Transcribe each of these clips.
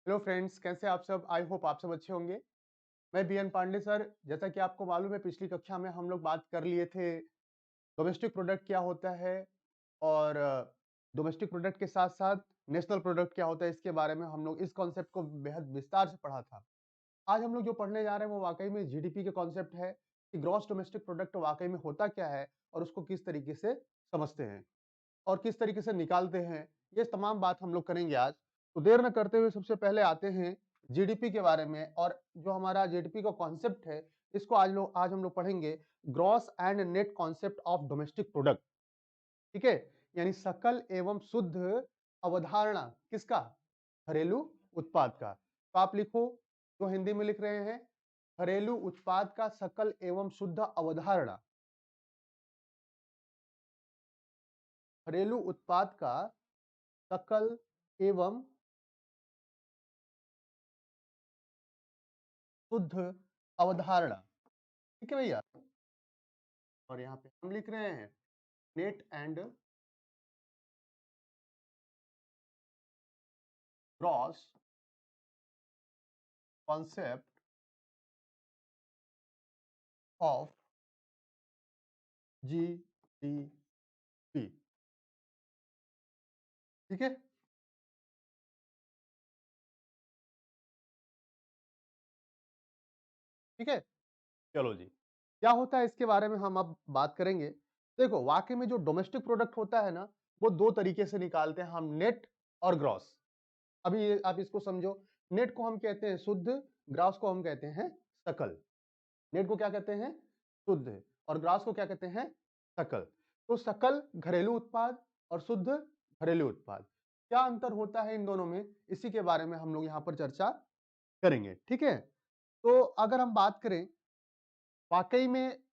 Hello friends, कैसे आप सब? आई होप आप सब अच्छे होंगे। मैं बीएन पांडे सर। जैसा कि आपको मालूम है, पिछली कक्षा में हम लोग बात कर लिए थे डोमेस्टिक प्रोडक्ट क्या होता है और डोमेस्टिक प्रोडक्ट के साथ साथ नेशनल प्रोडक्ट क्या होता है। इसके बारे में हम लोग इस कॉन्सेप्ट को बेहद विस्तार से पढ़ा था। आज हम लोग जो पढ़ने जा रहे हैं वो वाकई में जीडीपी के कॉन्सेप्ट है कि ग्रॉस डोमेस्टिक प्रोडक्ट वाकई में होता क्या है और उसको किस तरीके से समझते हैं और किस तरीके से निकालते हैं। ये तमाम बात हम लोग करेंगे आज। तो देर न करते हुए सबसे पहले आते हैं जीडीपी के बारे में, और जो हमारा जीडीपी का कॉन्सेप्ट है इसको आज हम लोग पढ़ेंगे gross and net concept of domestic product. ठीक है, यानी सकल एवं शुद्ध अवधारणा किसका? घरेलू उत्पाद का। तो आप लिखो, जो हिंदी में लिख रहे हैं, घरेलू उत्पाद का सकल एवं शुद्ध अवधारणा। घरेलू उत्पाद का सकल एवं शुद्ध अवधारणा। ठीक है भैया। और यहाँ पे हम लिख रहे हैं net and gross concept of GDP. ठीक है, ठीक है। चलो जी, क्या होता है इसके बारे में हम अब बात करेंगे। देखो, वाकई में जो डोमेस्टिक प्रोडक्ट होता है ना, वो दो तरीके से निकालते हैं हम, नेट और ग्रॉस। अभी आप इसको समझो। नेट को हम कहते हैं शुद्ध, ग्रॉस को हम कहते हैं सकल। नेट को क्या कहते हैं? शुद्ध। और ग्रास को क्या कहते हैं? सकल। तो सकल घरेलू उत्पाद और शुद्ध घरेलू उत्पाद, क्या अंतर होता है इन दोनों में, इसी के बारे में हम लोग यहाँ पर चर्चा करेंगे। ठीक है, तो अगर हम बात करें वाकई में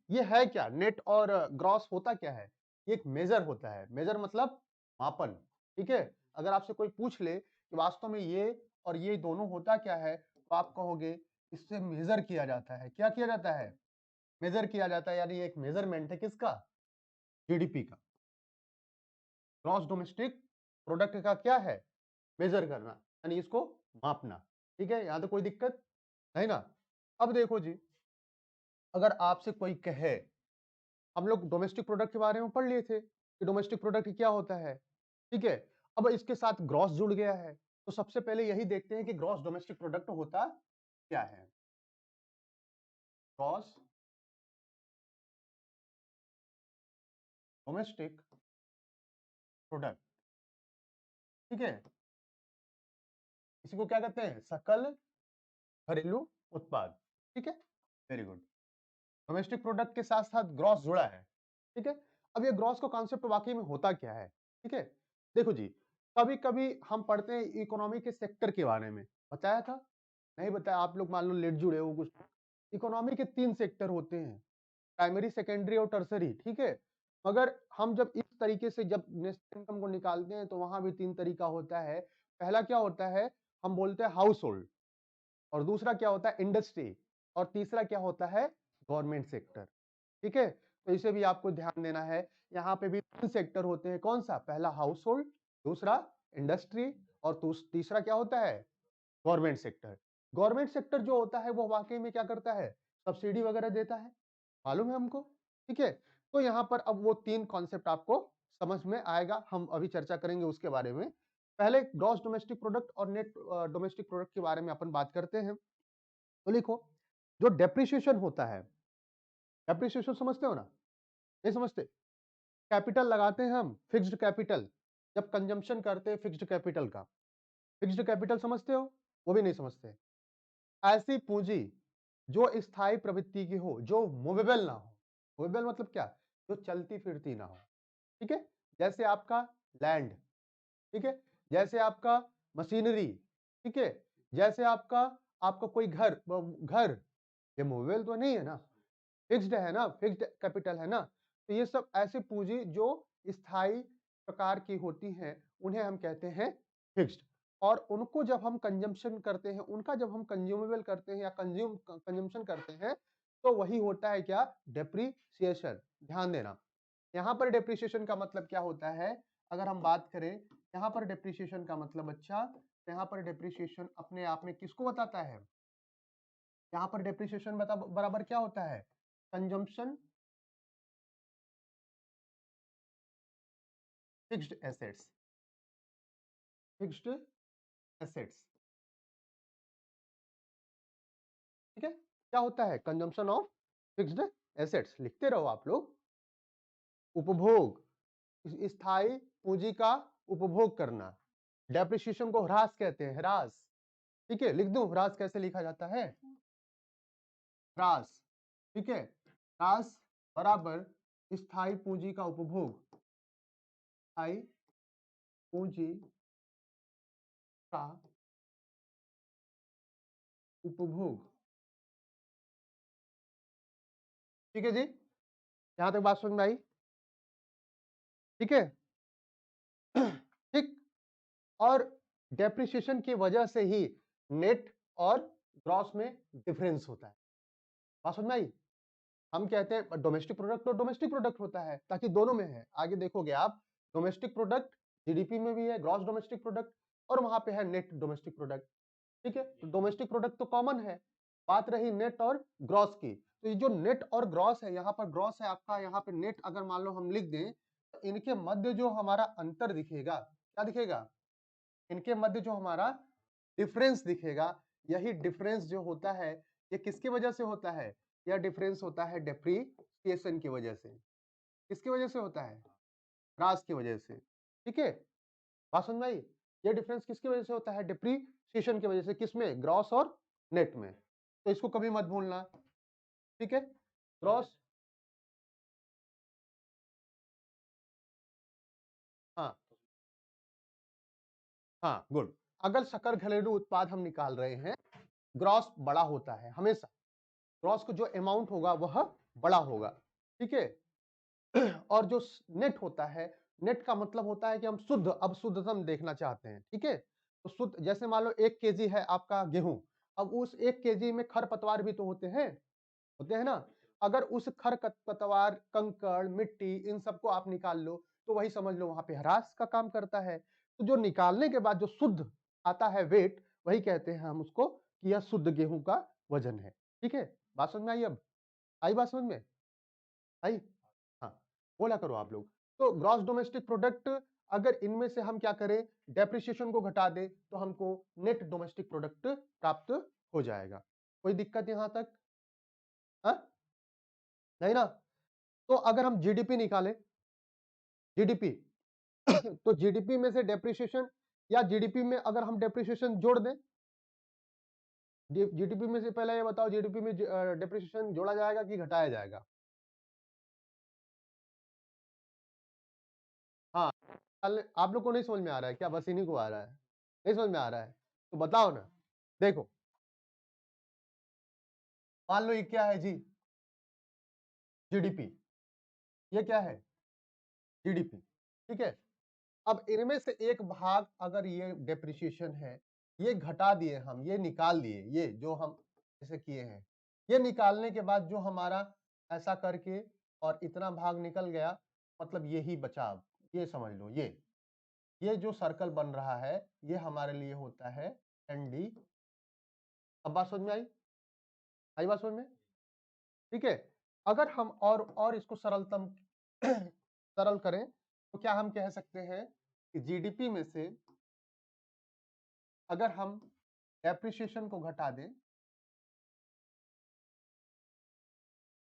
ये है क्या, नेट और ग्रॉस होता क्या है? ये एक मेजर होता है। मेजर मतलब मापन। ठीक है, अगर आपसे कोई पूछ ले कि वास्तव में ये और ये दोनों होता क्या है, तो आप कहोगे इससे मेजर किया जाता है। क्या किया जाता है? मेजर किया जाता है। यानी एक मेजरमेंट है किसका? जीडीपी का। ग्रॉस डोमेस्टिक प्रोडक्ट का क्या है? मेजर करना, यानी इसको मापना। ठीक है, यहां तो कोई दिक्कत है ना। अब देखो जी, अगर आपसे कोई कहे, हम लोग डोमेस्टिक प्रोडक्ट के बारे में पढ़ लिए थे कि डोमेस्टिक प्रोडक्ट क्या होता है। ठीक है, अब इसके साथ ग्रॉस जुड़ गया है, तो सबसे पहले यही देखते हैं कि ग्रॉस डोमेस्टिक प्रोडक्ट होता क्या है। Gross domestic product. ठीक है, इसी को क्या कहते हैं? सकल घरेलू उत्पाद। ठीक है, वेरी गुड। डोमेस्टिक प्रोडक्ट के साथ साथ ग्रॉस जुड़ा है। ठीक है, अब ये ग्रॉस का कॉन्सेप्ट वाकई में होता क्या है? ठीक है, देखो जी, कभी कभी हम पढ़ते हैं इकोनॉमी के सेक्टर के बारे में। बताया था? नहीं बताया? आप लोग मान लो लेट जुड़े हो कुछ। इकोनॉमी के 3 सेक्टर होते हैं, प्राइमरी, सेकेंडरी और टर्सरी। ठीक है, मगर हम जब इस तरीके से जब नेशनल इनकम को निकालते हैं तो वहां भी 3 तरीका होता है। पहला क्या होता है? हम बोलते हैं हाउस होल्ड। और दूसरा क्या होता है? इंडस्ट्री। और तीसरा क्या होता है? Government sector. ठीक है, तो इसे भी आपको ध्यान देना है। यहाँ पे भी 3 सेक्टर होते हैं। कौन सा? पहला हाउस होल्ड, दूसरा इंडस्ट्री, और तीसरा क्या होता है? Government sector. गवर्नमेंट सेक्टर जो होता है वो वाकई में क्या करता है? सब्सिडी वगैरह देता है, मालूम है हमको। ठीक है, तो यहाँ पर अब वो 3 कॉन्सेप्ट आपको समझ में आएगा, हम अभी चर्चा करेंगे उसके बारे में। पहले ग्रॉस डोमेस्टिक प्रोडक्ट और नेट डोमेस्टिक प्रोडक्ट के बारे में अपन बात करते हैं। तो लिखो, जो डेप्रिसिएशन होता है, डेप्रिसिएशन समझते हो ना? नहीं समझते? कैपिटल लगाते हैं हम, फिक्स्ड कैपिटल, जब कंजम्पशन करते हैं फिक्स्ड कैपिटल का। फिक्स्ड कैपिटल समझते हो? वो भी नहीं समझते। ऐसी पूंजी जो स्थायी प्रवृत्ति की हो, जो मूवेबल ना हो। मूवेबल मतलब क्या? जो चलती फिरती ना हो। ठीक है, जैसे आपका लैंड। ठीक है, जैसे आपका मशीनरी। ठीक है, जैसे आपका आपका कोई घर घर, ये मूवेबल तो नहीं है ना, फिक्स्ड है ना, फिक्स्ड कैपिटल है ना। तो ये सब ऐसी पूंजी जो स्थायी प्रकार की होती हैं, उन्हें हम कहते हैं फिक्स्ड। और उनको जब हम कंजम्पशन करते हैं, उनका जब हम कंज्यूमेबल करते हैं या कंजम्पशन करते हैं, तो वही होता है क्या? डेप्रीसिएशन। ध्यान देना, यहाँ पर डेप्रिसिएशन का मतलब क्या होता है? अगर हम बात करें, यहाँ पर डेप्रिसिएशन का मतलब बच्चा यहाँ पर डेप्रिसिएशन अपने आप में किसको बताता है? यहाँ पर डेप्रिसिएशन बराबर क्या होता है? Consumption fixed assets, fixed assets, ठीक है। क्या होता है? Consumption of fixed assets. लिखते रहो आप लोग। उपभोग, स्थायी पूंजी का उपभोग करना। डेप्रिसिएशन को ह्रास कहते हैं, ह्रास। ठीक है, लिख दूं ह्रास कैसे लिखा जाता है? ह्रास, ठीक है। ह्रास बराबर स्थायी पूंजी का उपभोग, स्थायी पूंजी का उपभोग। ठीक है जी, यहां तक बात समझ में आई? ठीक है। ठीक। और डेप्रिसिएशन की वजह से ही नेट और ग्रॉस में डिफरेंस होता है। बात समझ में आई? हम कहते हैं डोमेस्टिक प्रोडक्ट तो डोमेस्टिक प्रोडक्ट होता है, ताकि दोनों में है। आगे देखोगे आप, डोमेस्टिक प्रोडक्ट जीडीपी में भी है, ग्रॉस डोमेस्टिक प्रोडक्ट, और वहां पे है नेट डोमेस्टिक प्रोडक्ट। ठीक है, तो डोमेस्टिक प्रोडक्ट तो कॉमन है। बात रही नेट और ग्रॉस की, तो ये जो नेट और ग्रॉस है, यहाँ पर ग्रॉस है आपका, यहाँ पे नेट अगर मान लो हम लिख दें, तो इनके मध्य जो हमारा अंतर दिखेगा, क्या दिखेगा? इनके मध्य जो हमारा डिफरेंस दिखेगा, यही डिफरेंस जो होता है, ये किसकी वजह से होता है? यह डिफरेंस होता है डेप्रिसिएशन की वजह से। किसकी वजह से होता है? ह्रास की वजह से। ठीक है, बात समझ में आई? ये डिफरेंस किसकी वजह से होता है? डेप्रिसिएशन की वजह से। किसमें? ग्रॉस और नेट में। तो इसको कभी मत भूलना। ठीक है, ग्रॉस, हाँ हाँ, गुड। अगर सकल घरेलू उत्पाद हम निकाल रहे हैं, ग्रॉस बड़ा होता है हमेशा। ग्रॉस को जो अमाउंट होगा वह बड़ा होगा। ठीक है। और जो नेट होता है, नेट का मतलब होता है कि हम शुद्ध, अब शुद्धतम देखना चाहते हैं। ठीक है, तो शुद्ध, जैसे मान लो 1 केजी है आपका गेहूं, अब उस 1 केजी में खरपतवार भी तो होते हैं ना। अगर उस खरपतवार, कंकड़, मिट्टी, इन सबको आप निकाल लो, तो वही समझ लो वहां पे ह्रास का काम करता है। तो जो निकालने के बाद जो शुद्ध आता है वेट, वही कहते हैं हम उसको कि यह शुद्ध गेहूं का वजन है। ठीक है, बात समझ में आई? अब आई बात समझ में आई? हाँ, बोला करो आप लोग। तो ग्रॉस डोमेस्टिक प्रोडक्ट, अगर इनमें से हम क्या करें, डेप्रिसिएशन को घटा दे, तो हमको नेट डोमेस्टिक प्रोडक्ट प्राप्त हो जाएगा। कोई दिक्कत यहां तक? हाँ, नहीं ना? तो अगर हम जीडीपी निकालें, जीडीपी तो जीडीपी में से डेप्रिसिएशन, या जीडीपी में अगर हम डेप्रिसिएशन जोड़ दें, जीडीपी में से पहले ये बताओ, जीडीपी में डेप्रिसिएशन जोड़ा जाएगा कि घटाया जाएगा? हाँ, आप लोग को नहीं समझ में आ रहा है क्या? बस इन्हीं को आ रहा है? नहीं समझ में आ रहा है तो बताओ ना। देखो, मान लो ये क्या है जी? जीडीपी। ये क्या है? जीडीपी। ठीक है, अब इनमें से एक भाग अगर ये डेप्रिसिएशन है, ये घटा दिए हम, ये निकाल दिए, ये जो हम ऐसे किए हैं, ये निकालने के बाद जो हमारा ऐसा करके और इतना भाग निकल गया, मतलब यही बचा। अब ये समझ लो, ये जो सर्कल बन रहा है, ये हमारे लिए होता है एनडी। अब बात समझ में आई? आई बात समझ में? ठीक है, अगर हम और इसको सरलतम सरल करें, तो क्या हम कह सकते हैं कि जीडीपी में से अगर हम डेप्रिसिएशन को घटा दें,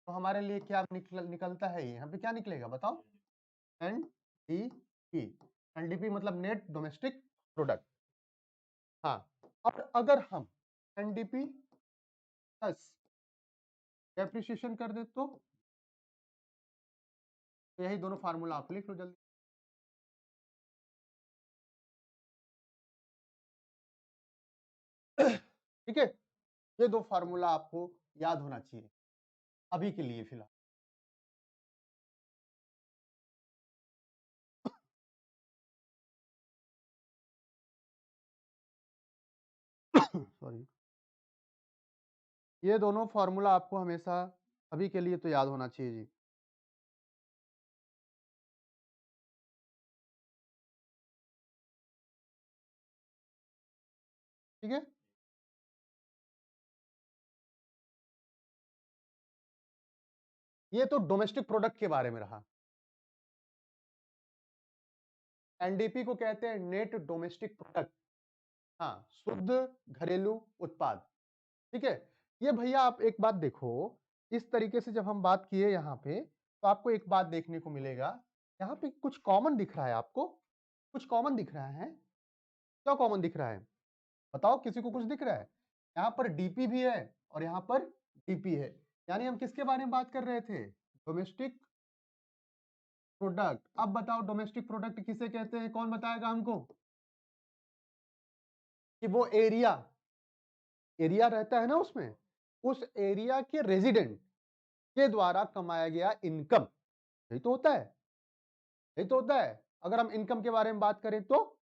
तो हमारे लिए क्या निकलता है? ये यहाँ पे क्या निकलेगा बताओ? एनडीपी। एनडीपी मतलब नेट डोमेस्टिक प्रोडक्ट। हाँ, और अगर हम एनडीपी प्लस डेप्रिसिएशन कर दे, तो यही दोनों फार्मूला आप लिख लो जल्दी। ठीक है, ये दो फार्मूला आपको याद होना चाहिए अभी के लिए फिलहाल। सॉरी, ये दोनों फार्मूला आपको हमेशा अभी के लिए तो याद होना चाहिए जी। ठीक है। ये तो डोमेस्टिक प्रोडक्ट के बारे में रहा। एनडीपी को कहते हैं नेट डोमेस्टिक प्रोडक्ट। हाँ, शुद्ध घरेलू उत्पाद। ठीक है। ये भैया आप एक बात देखो, इस तरीके से जब हम बात किए यहाँ पे, तो आपको एक बात देखने को मिलेगा, यहाँ पे कुछ कॉमन दिख रहा है आपको, कुछ कॉमन दिख रहा है। क्या कॉमन दिख रहा है बताओ, किसी को कुछ दिख रहा है? यहाँ पर डीपी भी है और यहाँ पर डीपी है, यानी हम किसके बारे में बात कर रहे थे? Domestic product. अब बताओ डोमेस्टिक प्रोडक्ट किसे कहते हैं, कौन बताएगा हमको? कि वो एरिया रहता है ना उसमें, उस एरिया के रेजिडेंट के द्वारा कमाया गया इनकम, यही तो होता है, यही तो होता है। अगर हम इनकम के बारे में बात करें तो,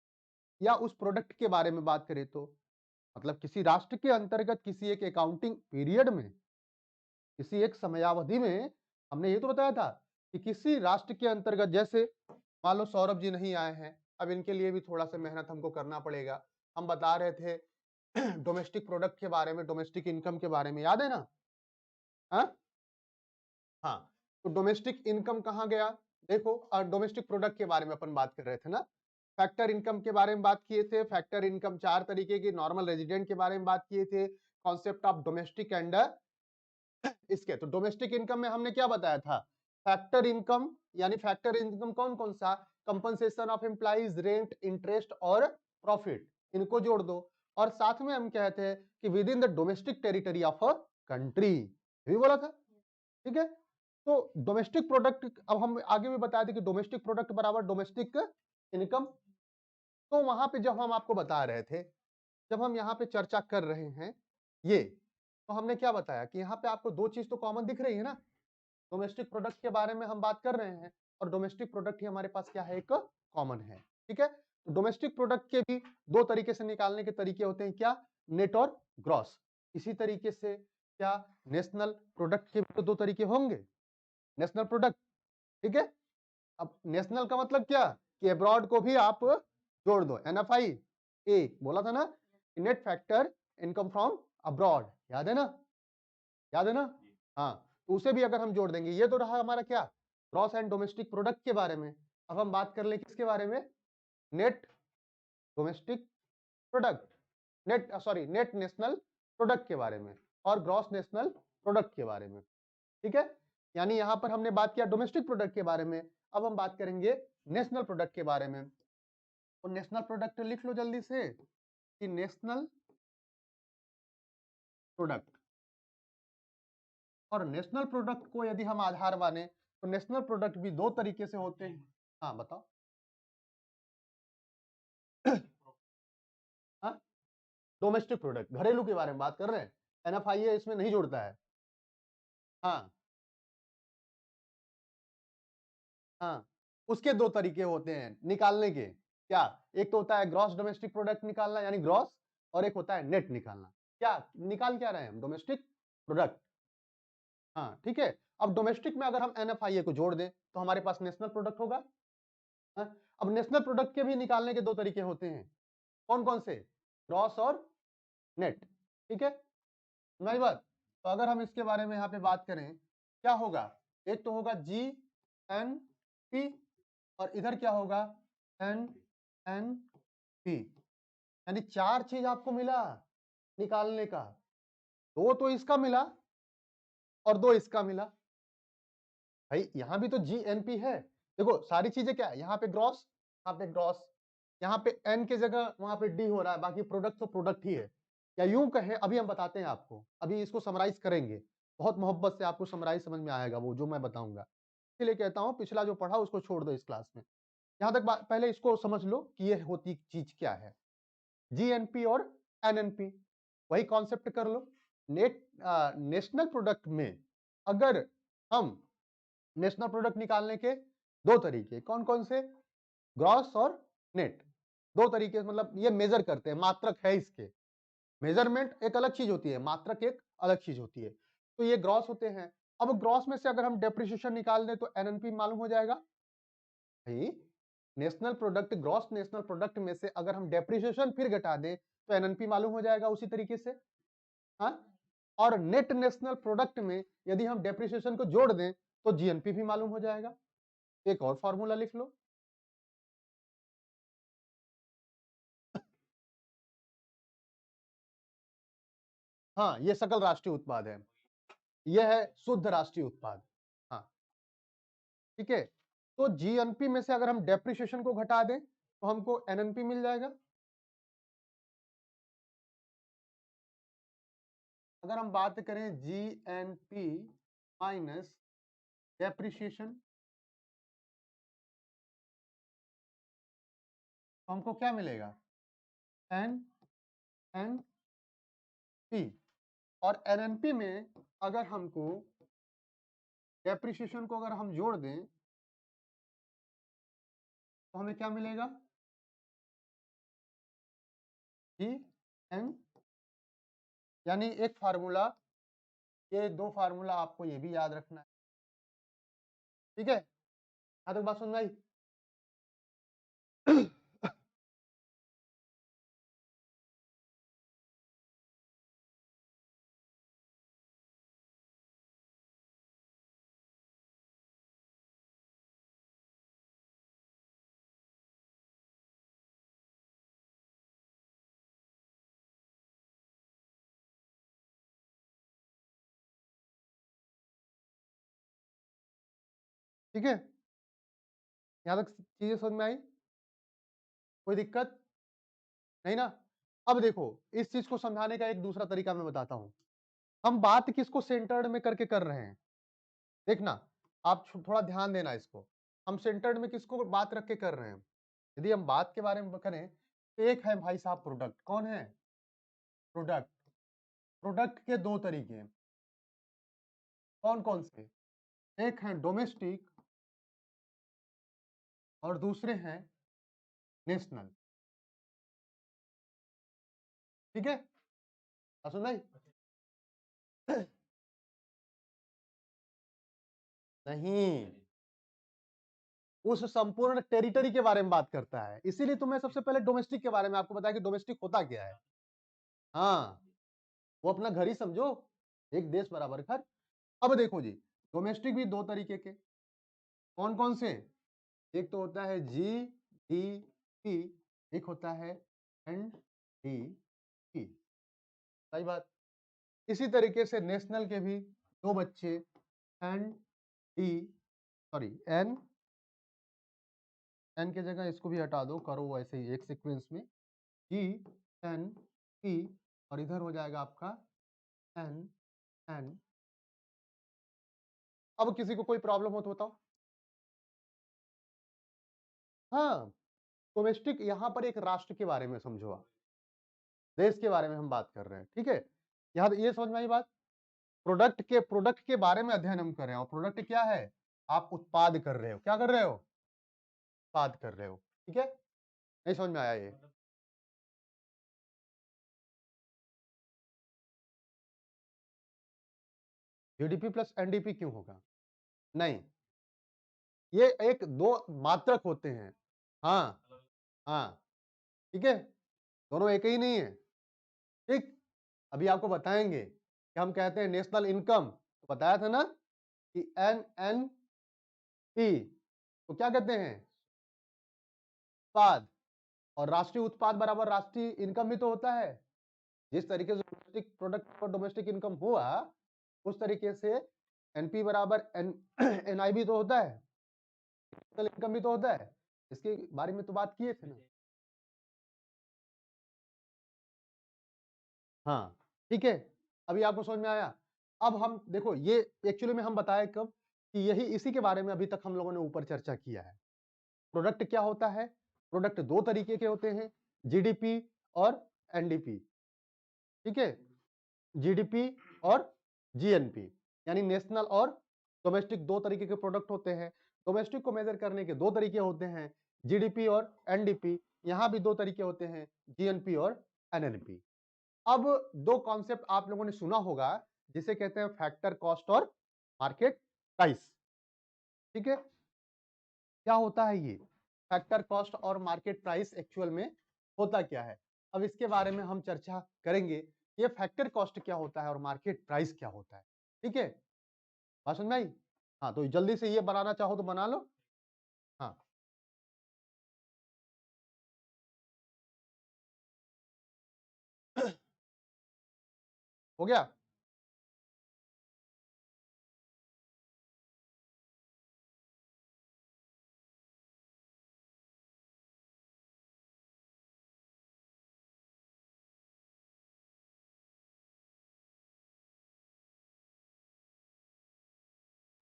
या उस प्रोडक्ट के बारे में बात करें तो, मतलब किसी राष्ट्र के अंतर्गत किसी एक अकाउंटिंग पीरियड में, किसी एक समयावधि में, हमने ये तो बताया था कि किसी राष्ट्र के अंतर्गत, जैसे मान लो सौरभ जी नहीं आए हैं, अब इनके लिए भी थोड़ा सा मेहनत हमको करना पड़ेगा। हम बता रहे थे डोमेस्टिक प्रोडक्ट के बारे में, डोमेस्टिक इनकम के बारे में, याद है ना? हाँ हाँ, तो डोमेस्टिक इनकम कहाँ गया? देखो, डोमेस्टिक प्रोडक्ट के बारे में अपन बात कर रहे थे ना, फैक्टर इनकम के बारे में बात किए थे। फैक्टर इनकम 4 तरीके की, नॉर्मल रेजिडेंट के बारे में बात किए थे, कॉन्सेप्ट ऑफ डोमेस्टिक एंड इसके। तो डोमेस्टिक इनकम में हमने क्या बताया था? फैक्टर इनकम, यानी फैक्टर इनकम कौन कौन सा? Compensation of employees, rent, interest और प्रॉफिट, इनको जोड़ दो। और साथ में हम कहते हैं कि with in the domestic territory of a country, भी बोला था। ठीक है। तो डोमेस्टिक प्रोडक्ट, अब हम आगे भी बताए थे कि डोमेस्टिक प्रोडक्ट बराबर डोमेस्टिक इनकम। तो वहां पे जब हम आपको बता रहे थे, जब हम यहाँ पे चर्चा कर रहे हैं ये, तो हमने क्या बताया कि यहाँ पे आपको दो चीज तो कॉमन दिख रही है ना, डोमेस्टिक प्रोडक्ट के बारे में हम बात कर रहे हैं, और डोमेस्टिक प्रोडक्ट ही हमारे पास क्या है, एक कॉमन है। ठीक है। तो डोमेस्टिक प्रोडक्ट के भी दो तरीके से निकालने के तरीके होते हैं, क्या? नेट और ग्रॉस। इसी तरीके से क्या नेशनल प्रोडक्ट के भी तो दो तरीके होंगे, नेशनल प्रोडक्ट। ठीक है। अब नेशनल का मतलब क्या, कि अब्रॉड को भी आप जोड़ दो, एनएफआई ए बोला था ना, net factor income from abroad, याद है ना? याद है ना? हाँ, तो उसे भी अगर हम जोड़ देंगे, ये तो रहा हमारा क्या, ग्रॉस एंड डोमेस्टिक प्रोडक्ट के बारे में। अब हम बात कर ले किसके बारे में? Net domestic product, net sorry net national product के बारे में, और ग्रॉस नेशनल प्रोडक्ट के बारे में। ठीक है। यानी यहां पर हमने बात किया डोमेस्टिक प्रोडक्ट के बारे में, अब हम बात करेंगे नेशनल प्रोडक्ट के बारे में। तो नेशनल प्रोडक्ट लिख लो जल्दी से, कि नेशनल प्रोडक्ट। और नेशनल प्रोडक्ट को यदि हम आधार माने, तो नेशनल प्रोडक्ट भी दो तरीके से होते हैं। हाँ बताओ। हाँ, डोमेस्टिक प्रोडक्ट, घरेलू के बारे में बात कर रहे हैं, एनएफआईए इसमें नहीं जुड़ता है। हाँ हाँ, उसके दो तरीके होते हैं निकालने के। क्या? एक तो होता है ग्रॉस डोमेस्टिक प्रोडक्ट निकालना, यानी ग्रॉस, और एक होता है नेट निकालना। क्या निकाल क्या रहे हैं हम? Domestic product. हाँ ठीक है। अब डोमेस्टिक में अगर हम एनएफआईए को जोड़ दें, तो हमारे पास नेशनल प्रोडक्ट होगा। हाँ? अब नेशनल प्रोडक्ट के भी निकालने के दो तरीके होते हैं, कौन कौन से? ग्रॉस और नेट। ठीक है, मेरी बात। तो अगर हम इसके बारे में यहाँ पे बात करें, क्या होगा? एक तो होगा GNP, और इधर क्या होगा? NNP। यानी चार चीज आपको मिला निकालने का, दो तो इसका मिला और दो इसका मिला। भाई यहाँ भी तो GNP है। देखो सारी चीजें क्या है, यहाँ पे ग्रॉस, यहाँ पे ग्रॉस, यहाँ पे N की जगह वहां पे D हो रहा है, बाकी प्रोडक्ट तो प्रोडक्ट ही है। या यूं कहें, अभी हम बताते हैं आपको, अभी इसको समराइज करेंगे, बहुत मोहब्बत से आपको समराइज समझ में आएगा वो जो मैं बताऊंगा। इसलिए कहता हूँ पिछला जो पढ़ा उसको छोड़ दो इस क्लास में, यहाँ तक पहले इसको समझ लो कि ये होती चीज क्या है। GNP और NNP, वही कॉन्सेप्ट कर लो। नेशनल प्रोडक्ट में अगर हम नेशनल प्रोडक्ट निकालने के दो तरीके, कौन कौन से? ग्रॉस और नेट, दो तरीके, मतलब ये मेजर करते हैं, मात्रक है इसके। मेजरमेंट एक अलग चीज होती है, मात्रक एक अलग चीज होती है। तो ये ग्रॉस होते हैं। अब ग्रॉस में से अगर हम डेप्रिसिएशन निकाल दें, तो एनएनपी मालूम हो जाएगा। भाई national product, gross national product में से अगर हम डेप्रिसिएशन फिर घटा दें, तो एनएनपी मालूम हो जाएगा उसी तरीके से। हाँ, और नेट नेशनल प्रोडक्ट में यदि हम डेप्रिसिएशन को जोड़ दें तो जीएनपी भी मालूम हो जाएगा। एक और फॉर्मूला लिख लो, हाँ, ये सकल राष्ट्रीय उत्पाद है, यह है शुद्ध राष्ट्रीय उत्पाद। हाँ, ठीक है। तो जीएनपी में से अगर हम डेप्रिसिएशन को घटा दें तो हमको एनएनपी मिल जाएगा। अगर हम बात करें जीएनपी माइनस डेप्रिसिएशन तो हमको क्या मिलेगा, एन एन पी। और एनएनपी में अगर हमको डेप्रिसिएशन को अगर हम जोड़ दें तो हमें क्या मिलेगा, जी एन, यानी एक फार्मूला, ये दो फार्मूला आपको ये भी याद रखना है, ठीक है। यहाँ तक बात समझ में आई? ठीक है, यहाँ तक चीजें समझ में आई, कोई दिक्कत नहीं ना? अब देखो, इस चीज को समझाने का एक दूसरा तरीका मैं बताता हूं। हम बात किसको सेंटर्ड में करके कर रहे हैं, देखना, आप थोड़ा ध्यान देना इसको। हम सेंटर्ड में किसको बात रख के कर रहे हैं? यदि हम बात के बारे में करें तो एक है भाई साहब प्रोडक्ट, कौन है? प्रोडक्ट। प्रोडक्ट के दो तरीके हैं, कौन कौन से? एक है डोमेस्टिक और दूसरे हैं नेशनल, ठीक है। सुन भाई, नहीं, उस संपूर्ण टेरिटरी के बारे में बात करता है, इसीलिए तो मैं सबसे पहले डोमेस्टिक के बारे में आपको बताया कि डोमेस्टिक होता क्या है। हाँ, वो अपना घर ही समझो, एक देश बराबर घर। अब देखो जी, डोमेस्टिक भी दो तरीके के, कौन कौन से? एक तो होता है जीडीपी, एक होता है एनडीपी, सही बात। इसी तरीके से नेशनल के भी दो बच्चे, N D, sorry N, N के जगह इसको भी हटा दो, करो वैसे ही एक सीक्वेंस में, जी एन पी, और इधर हो जाएगा आपका एन एन। अब किसी को कोई प्रॉब्लम हो तो बताओ। हाँ, डोमेस्टिक यहाँ पर एक राष्ट्र के बारे में समझो आप, देश के बारे में हम बात कर रहे हैं, ठीक है। यहाँ ये समझ में आई बात, प्रोडक्ट के बारे में अध्ययन हम कर रहे हैं, और प्रोडक्ट क्या है? आप उत्पाद कर रहे हो, क्या कर रहे हो? उत्पाद कर रहे हो, ठीक है। नहीं समझ में आया ये? जीडीपी प्लस एनडीपी क्यों होगा? नहीं, ये एक दो मात्रक होते हैं। हाँ, हाँ, ठीक है, दोनों एक ही नहीं है, ठीक। अभी आपको बताएंगे कि हम कहते हैं नेशनल इनकम, तो बताया था ना कि एनएनपी तो क्या कहते हैं? उत्पाद। और राष्ट्रीय उत्पाद बराबर राष्ट्रीय इनकम भी तो होता है। जिस तरीके से डोमेस्टिक प्रोडक्ट और डोमेस्टिक इनकम हुआ, उस तरीके से एनपी बराबर एनआई भी तो होता है, नेशनल इनकम भी तो होता है। इसके बारे में तो बात किए थे ना। हाँ, ठीक है, अभी आपको समझ में आया। अब हम देखो, ये एक्चुअली में हम बताए कब कि यही इसी के बारे में अभी तक हम लोगों ने ऊपर चर्चा किया है। प्रोडक्ट क्या होता है? प्रोडक्ट दो तरीके के होते हैं, जीडीपी और एनडीपी, ठीक है। जीडीपी और जीएनपी, यानी नेशनल और डोमेस्टिक, दो तरीके के प्रोडक्ट होते हैं। डोमेस्टिक को मेजर करने के दो तरीके होते हैं, जीडीपी और एनडीपी। यहां भी दो तरीके होते हैं, जीएनपी और एनएनपी। अब दो कॉन्सेप्ट आप लोगों ने सुना होगा, जिसे कहते हैं फैक्टर कॉस्ट और मार्केट प्राइस, ठीक है। क्या होता है ये फैक्टर कॉस्ट और मार्केट प्राइस? एक्चुअल में होता क्या है? अब इसके बारे में हम चर्चा करेंगे, ये फैक्टर कॉस्ट क्या होता है और मार्केट प्राइस क्या होता है। ठीक है, बात समझ में आई? हाँ, तो जल्दी से ये बनाना चाहो तो बना लो। हाँ, हो गया?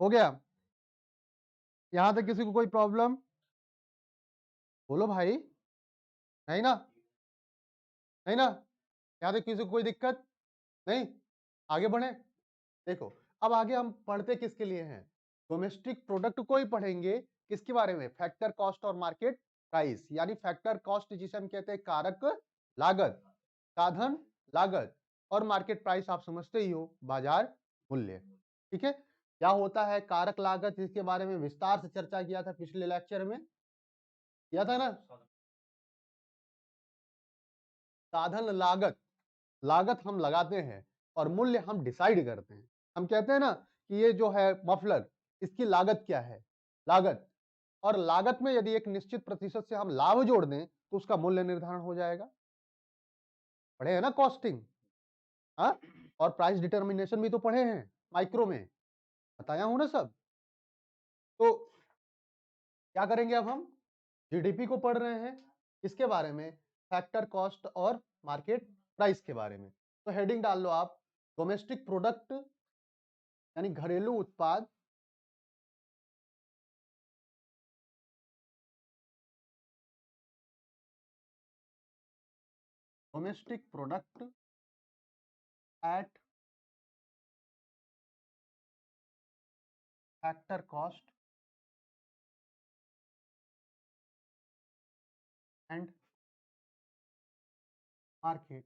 हो गया? यहां तक किसी को कोई प्रॉब्लम? बोलो भाई। नहीं ना? नहीं ना? यहां तक किसी को कोई दिक्कत नहीं? आगे बढ़े। देखो, अब आगे हम पढ़ते किसके लिए हैं? डोमेस्टिक प्रोडक्ट को ही पढ़ेंगे। किसके बारे में? फैक्टर कॉस्ट और मार्केट प्राइस। यानी फैक्टर कॉस्ट जिसे हम कहते हैं कारक लागत, साधन लागत, और मार्केट प्राइस आप समझते ही हो, बाजार मूल्य। ठीक है, क्या होता है कारक लागत? इसके बारे में विस्तार से चर्चा किया था पिछले लेक्चर में, किया था ना? साधन लागत, लागत हम लगाते हैं और मूल्य हम डिसाइड करते हैं। हम कहते हैं ना कि ये जो है मफलर, इसकी लागत क्या है? लागत। और लागत में यदि एक निश्चित प्रतिशत से हम लाभ जोड़ दें तो उसका मूल्य निर्धारण हो जाएगा। पढ़े हैं ना कॉस्टिंग? हाँ, और प्राइस डिटर्मिनेशन भी तो पढ़े हैं माइक्रो में, बताया हूं ना सब। तो क्या करेंगे अब हम? जीडीपी को पढ़ रहे हैं, इसके बारे में फैक्टर कॉस्ट और मार्केट प्राइस के बारे में। तो हेडिंग डाल लो आप, डोमेस्टिक प्रोडक्ट यानी घरेलू उत्पाद, domestic product at factor cost and market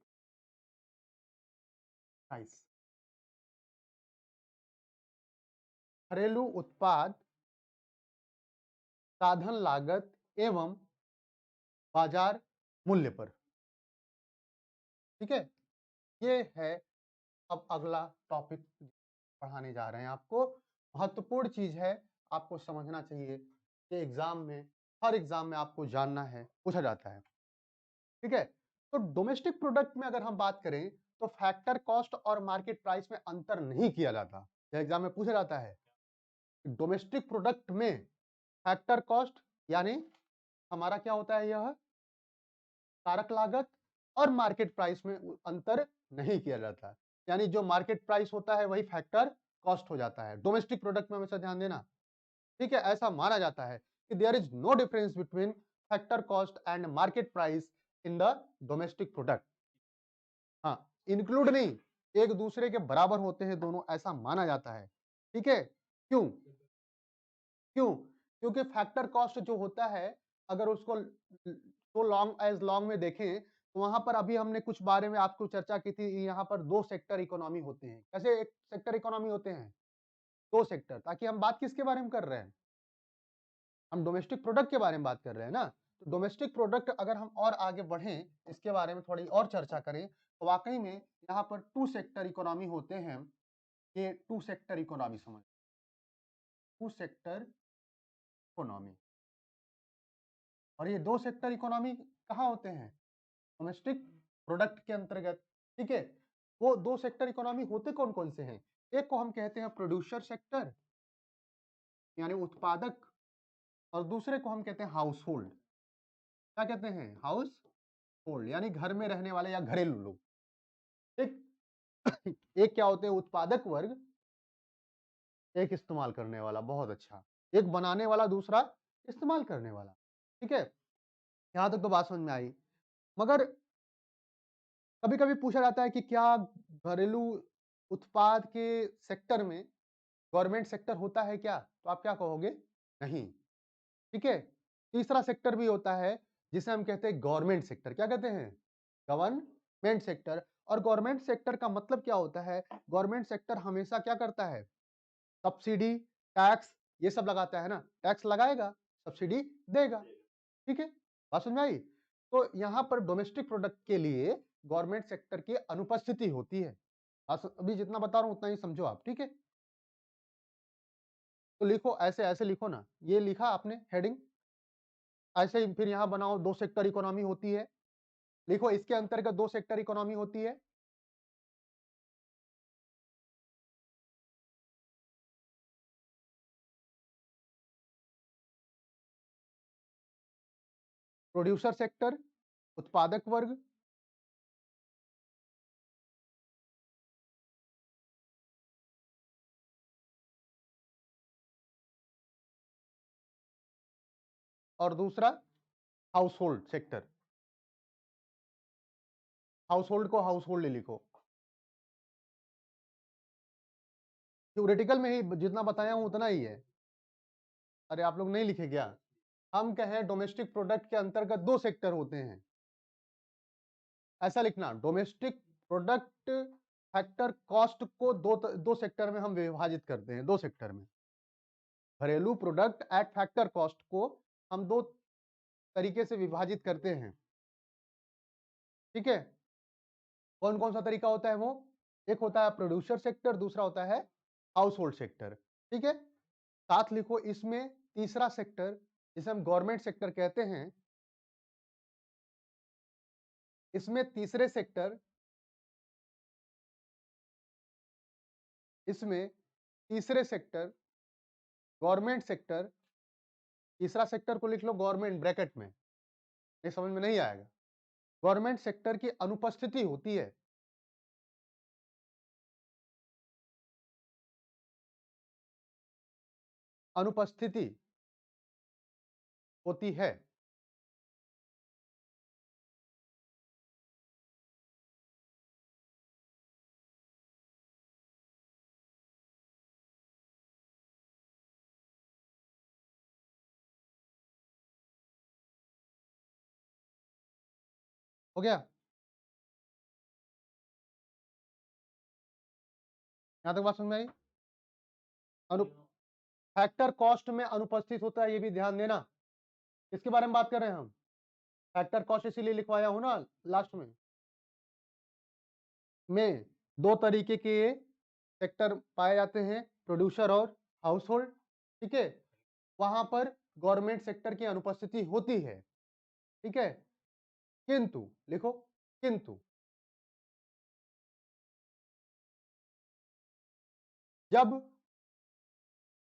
price. घरेलू उत्पाद, साधन लागत एवं बाजार मूल्य पर। ठीक है, ये है अब अगला टॉपिक पढ़ाने जा रहे हैं आपको। महत्वपूर्ण चीज है, आपको समझना चाहिए कि एग्जाम में, हर एग्जाम में आपको जानना है, पूछा जाता है। ठीक है, तो डोमेस्टिक प्रोडक्ट में अगर हम बात करें तो फैक्टर कॉस्ट और मार्केट प्राइस में अंतर नहीं किया जाता। यह एग्जाम में पूछा जाता है, डोमेस्टिक प्रोडक्ट में फैक्टर कॉस्ट यानी हमारा क्या होता है, यह कारक लागत, और मार्केट प्राइस में अंतर नहीं किया जाता। यानी जो मार्केट प्राइस होता है वही फैक्टर कॉस्ट हो जाता है डोमेस्टिक प्रोडक्ट में, हमेशा ध्यान देना। ठीक है, ऐसा माना जाता है कि there is no difference between factor cost and market price in the domestic product. हाँ, इंक्लूड नहीं, एक दूसरे के बराबर होते हैं दोनों, ऐसा माना जाता है। ठीक है, क्यों? क्यों? क्योंकि फैक्टर कॉस्ट जो होता है, अगर उसको तो लॉन्ग एज लॉन्ग में देखें तो वहां पर अभी हमने कुछ बारे में आपको चर्चा की थी, यहाँ पर दो सेक्टर इकोनॉमी होते हैं। कैसे एक सेक्टर इकोनॉमी होते हैं? दो सेक्टर। ताकि हम बात किसके बारे में कर रहे हैं? हम डोमेस्टिक प्रोडक्ट के बारे में बात कर रहे हैं ना। तो डोमेस्टिक प्रोडक्ट अगर हम और आगे बढ़ें, इसके बारे में थोड़ी और चर्चा करें, तो वाकई में यहाँ पर टू सेक्टर इकोनॉमी होते हैं। ये टू सेक्टर इकोनॉमी समझ, टू सेक्टर इकोनॉमी। और ये दो सेक्टर इकोनॉमी कहाँ होते हैं? डोमेस्टिक प्रोडक्ट के अंतर्गत। ठीक है, वो दो सेक्टर इकोनॉमी होते कौन कौन से हैं? एक को हम कहते हैं प्रोड्यूसर सेक्टर यानी उत्पादक, और दूसरे को हम कहते हैं हाउस होल्ड। क्या कहते हैं? हाउस होल्ड यानी घर में रहने वाले या घरेलू लोग। एक एक क्या होते हैं? उत्पादक वर्ग, एक इस्तेमाल करने वाला। बहुत अच्छा, एक बनाने वाला, दूसरा इस्तेमाल करने वाला। ठीक है, यहां तक तो बात समझ में आई। मगर कभी कभी पूछा जाता है कि क्या घरेलू उत्पाद के सेक्टर में गवर्नमेंट सेक्टर होता है क्या? तो आप क्या कहोगे? नहीं। ठीक है, तीसरा सेक्टर भी होता है जिसे हम कहते हैं गवर्नमेंट सेक्टर। क्या कहते हैं? Government sector. और गवर्नमेंट सेक्टर का मतलब क्या होता है? गवर्नमेंट सेक्टर हमेशा क्या करता है? सब्सिडी, टैक्स, ये सब लगाता है ना। टैक्स लगाएगा, सब्सिडी देगा। ठीक है, बात समझ में आई? तो यहां पर डोमेस्टिक प्रोडक्ट के लिए गवर्नमेंट सेक्टर की अनुपस्थिति होती है। अभी जितना बता रहा हूं उतना ही समझो आप, ठीक है। तो लिखो ऐसे ऐसे लिखो ना, ये लिखा आपने हेडिंग, ऐसे ही फिर यहां बनाओ दो सेक्टर इकोनॉमी होती है, लिखो इसके अंतर्गत दो सेक्टर इकोनॉमी होती है। प्रोड्यूसर सेक्टर, उत्पादक वर्ग, और दूसरा house hold sector. House hold को हाउस होल्ड लिखो। थ्योरेटिकल में ही जितना बताया हूं उतना ही है। अरे आप लोग नहीं लिखे क्या? हम कहें डोमेस्टिक प्रोडक्ट के अंतर्गत दो सेक्टर होते हैं, ऐसा लिखना। डोमेस्टिक प्रोडक्ट फैक्टर कॉस्ट को दो सेक्टर में हम विभाजित करते हैं, दो सेक्टर में। घरेलू प्रोडक्ट एट फैक्टर कॉस्ट को हम दो तरीके से विभाजित करते हैं, ठीक है। कौन कौन सा तरीका होता है वो? एक होता है प्रोड्यूसर सेक्टर, दूसरा होता है हाउस होल्ड सेक्टर, ठीक है। साथ लिखो इसमें तीसरा सेक्टर जिसे हम गवर्नमेंट सेक्टर कहते हैं, इसमें तीसरे सेक्टर, इसमें तीसरे सेक्टर गवर्नमेंट सेक्टर, तीसरा सेक्टर को लिख लो गवर्नमेंट ब्रैकेट में, ये समझ में नहीं आएगा। गवर्नमेंट सेक्टर की अनुपस्थिति होती है, अनुपस्थिति होती है। हो गया? यहां तक बात समझ में आई? अनु फैक्टर कॉस्ट में अनुपस्थित होता है, ये भी ध्यान देना। किसके बारे में बात कर रहे हैं हम? फैक्टर कॉस्ट इसीलिए लिखवाया हूं ना लास्ट में दो तरीके के सेक्टर पाए जाते हैं, प्रोड्यूसर और हाउस होल्ड, ठीक है। वहां पर गवर्नमेंट सेक्टर की अनुपस्थिति होती है, ठीक है। किंतु लिखो, किंतु जब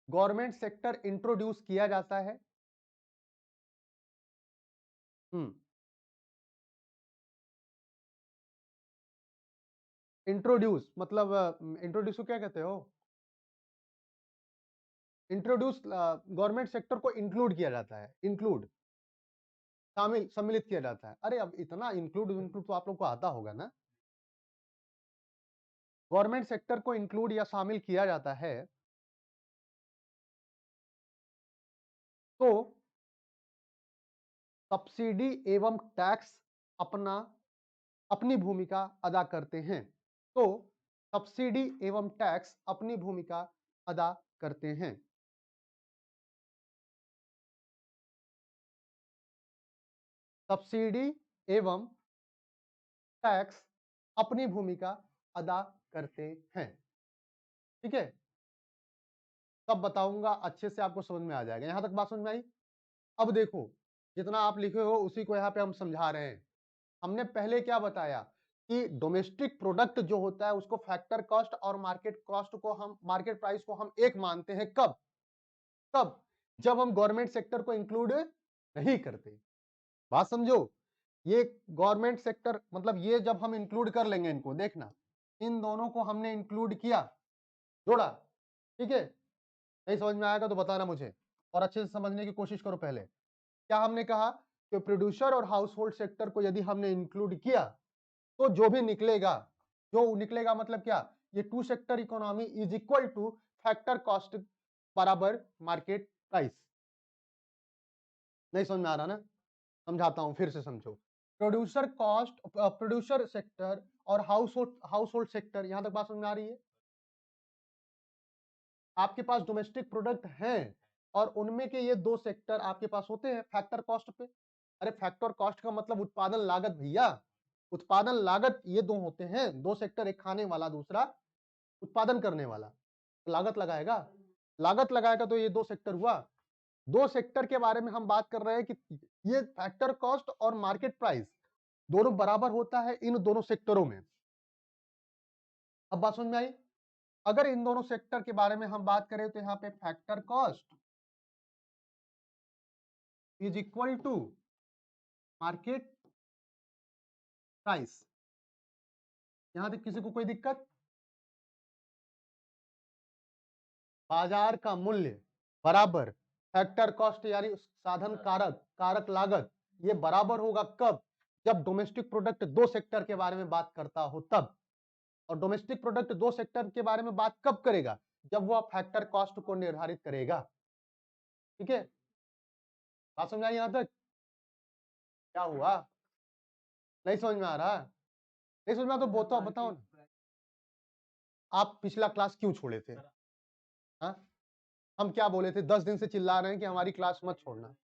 गवर्नमेंट सेक्टर इंट्रोड्यूस किया जाता है, इंट्रोड्यूस मतलब इंट्रोड्यूस को क्या कहते हो? इंट्रोड्यूस गवर्नमेंट सेक्टर को इंक्लूड किया जाता है, इंक्लूड शामिल सम्मिलित किया जाता है। अरे अब इतना इंक्लूड इंक्लूड तो आप लोग को आता होगा ना। गवर्नमेंट सेक्टर को इंक्लूड या शामिल किया जाता है तो सब्सिडी एवं टैक्स अपना अपनी भूमिका अदा करते हैं। तो सब्सिडी एवं टैक्स अपनी भूमिका अदा करते हैं। सब्सिडी एवं टैक्स अपनी भूमिका अदा करते हैं, ठीक है। तब बताऊंगा, अच्छे से आपको समझ में आ जाएगा। यहां तक बात समझ में आई? अब देखो, जितना आप लिखे हो उसी को यहाँ पे हम समझा रहे हैं। हमने पहले क्या बताया कि डोमेस्टिक प्रोडक्ट जो होता है उसको फैक्टर कॉस्ट और मार्केट कॉस्ट को हम, मार्केट प्राइस को हम एक मानते हैं। कब? कब? जब हम गवर्नमेंट सेक्टर को इंक्लूड नहीं करते। बात समझो, ये गवर्नमेंट सेक्टर मतलब ये जब हम इंक्लूड कर लेंगे इनको, देखना इन दोनों को हमने इंक्लूड किया, जोड़ा, ठीक है। नहीं समझ में आएगा तो बताना मुझे, और अच्छे से समझने की कोशिश करो। पहले क्या हमने कहा कि प्रोड्यूसर और हाउस होल्ड सेक्टर को यदि हमने इंक्लूड किया तो जो भी निकलेगा, जो निकलेगा मतलब क्या, ये two sector economy is equal to factor cost बराबर मार्केट प्राइस। नहीं समझ में आ रहा ना? समझाता हूं, फिर से समझो। प्रोड्यूसर कॉस्ट, प्रोड्यूसर सेक्टर और हाउस होल्ड सेक्टर, यहां तक बात समझ में आ रही है? आपके पास डोमेस्टिक प्रोडक्ट हैं और उनमें के ये दो सेक्टर आपके पास होते हैं फैक्टर कॉस्ट पे, अरे फैक्टर कॉस्ट का मतलब उत्पादन लागत भैया, उत्पादन लागत ये दो होते हैं, दो सेक्टर, एक खाने वाला दूसरा उत्पादन करने वाला, तो लागत लगाएगा, लागत लगाएगा तो ये दो सेक्टर हुआ। दो सेक्टर के बारे में हम बात कर रहे हैं कि ये फैक्टर कॉस्ट और मार्केट प्राइस दोनों बराबर होता है इन दोनों सेक्टरों में। अब बात समझ में आई? अगर इन दोनों सेक्टर के बारे में हम बात करें तो यहाँ पे factor cost is equal to market price. यहां तक किसी को कोई दिक्कत? बाजार का मूल्य बराबर फैक्टर कॉस्ट यानी साधन कारक, कारक लागत, ये बराबर होगा कब? जब डोमेस्टिक प्रोडक्ट दो सेक्टर के बारे में बात करता हो तब। और डोमेस्टिक प्रोडक्ट दो सेक्टर के बारे में बात कब करेगा? जब वह फैक्टर कॉस्ट को निर्धारित करेगा। ठीक है, बात समझ आई यहां तक? क्या हुआ, नहीं समझ में आ रहा? नहीं समझ में आ तो बताओ, बताओ ना। आप पिछला क्लास क्यों छोड़े थे? हाँ, हम क्या बोले थे? 10 दिन से चिल्ला रहे हैं कि हमारी क्लास मत छोड़ना।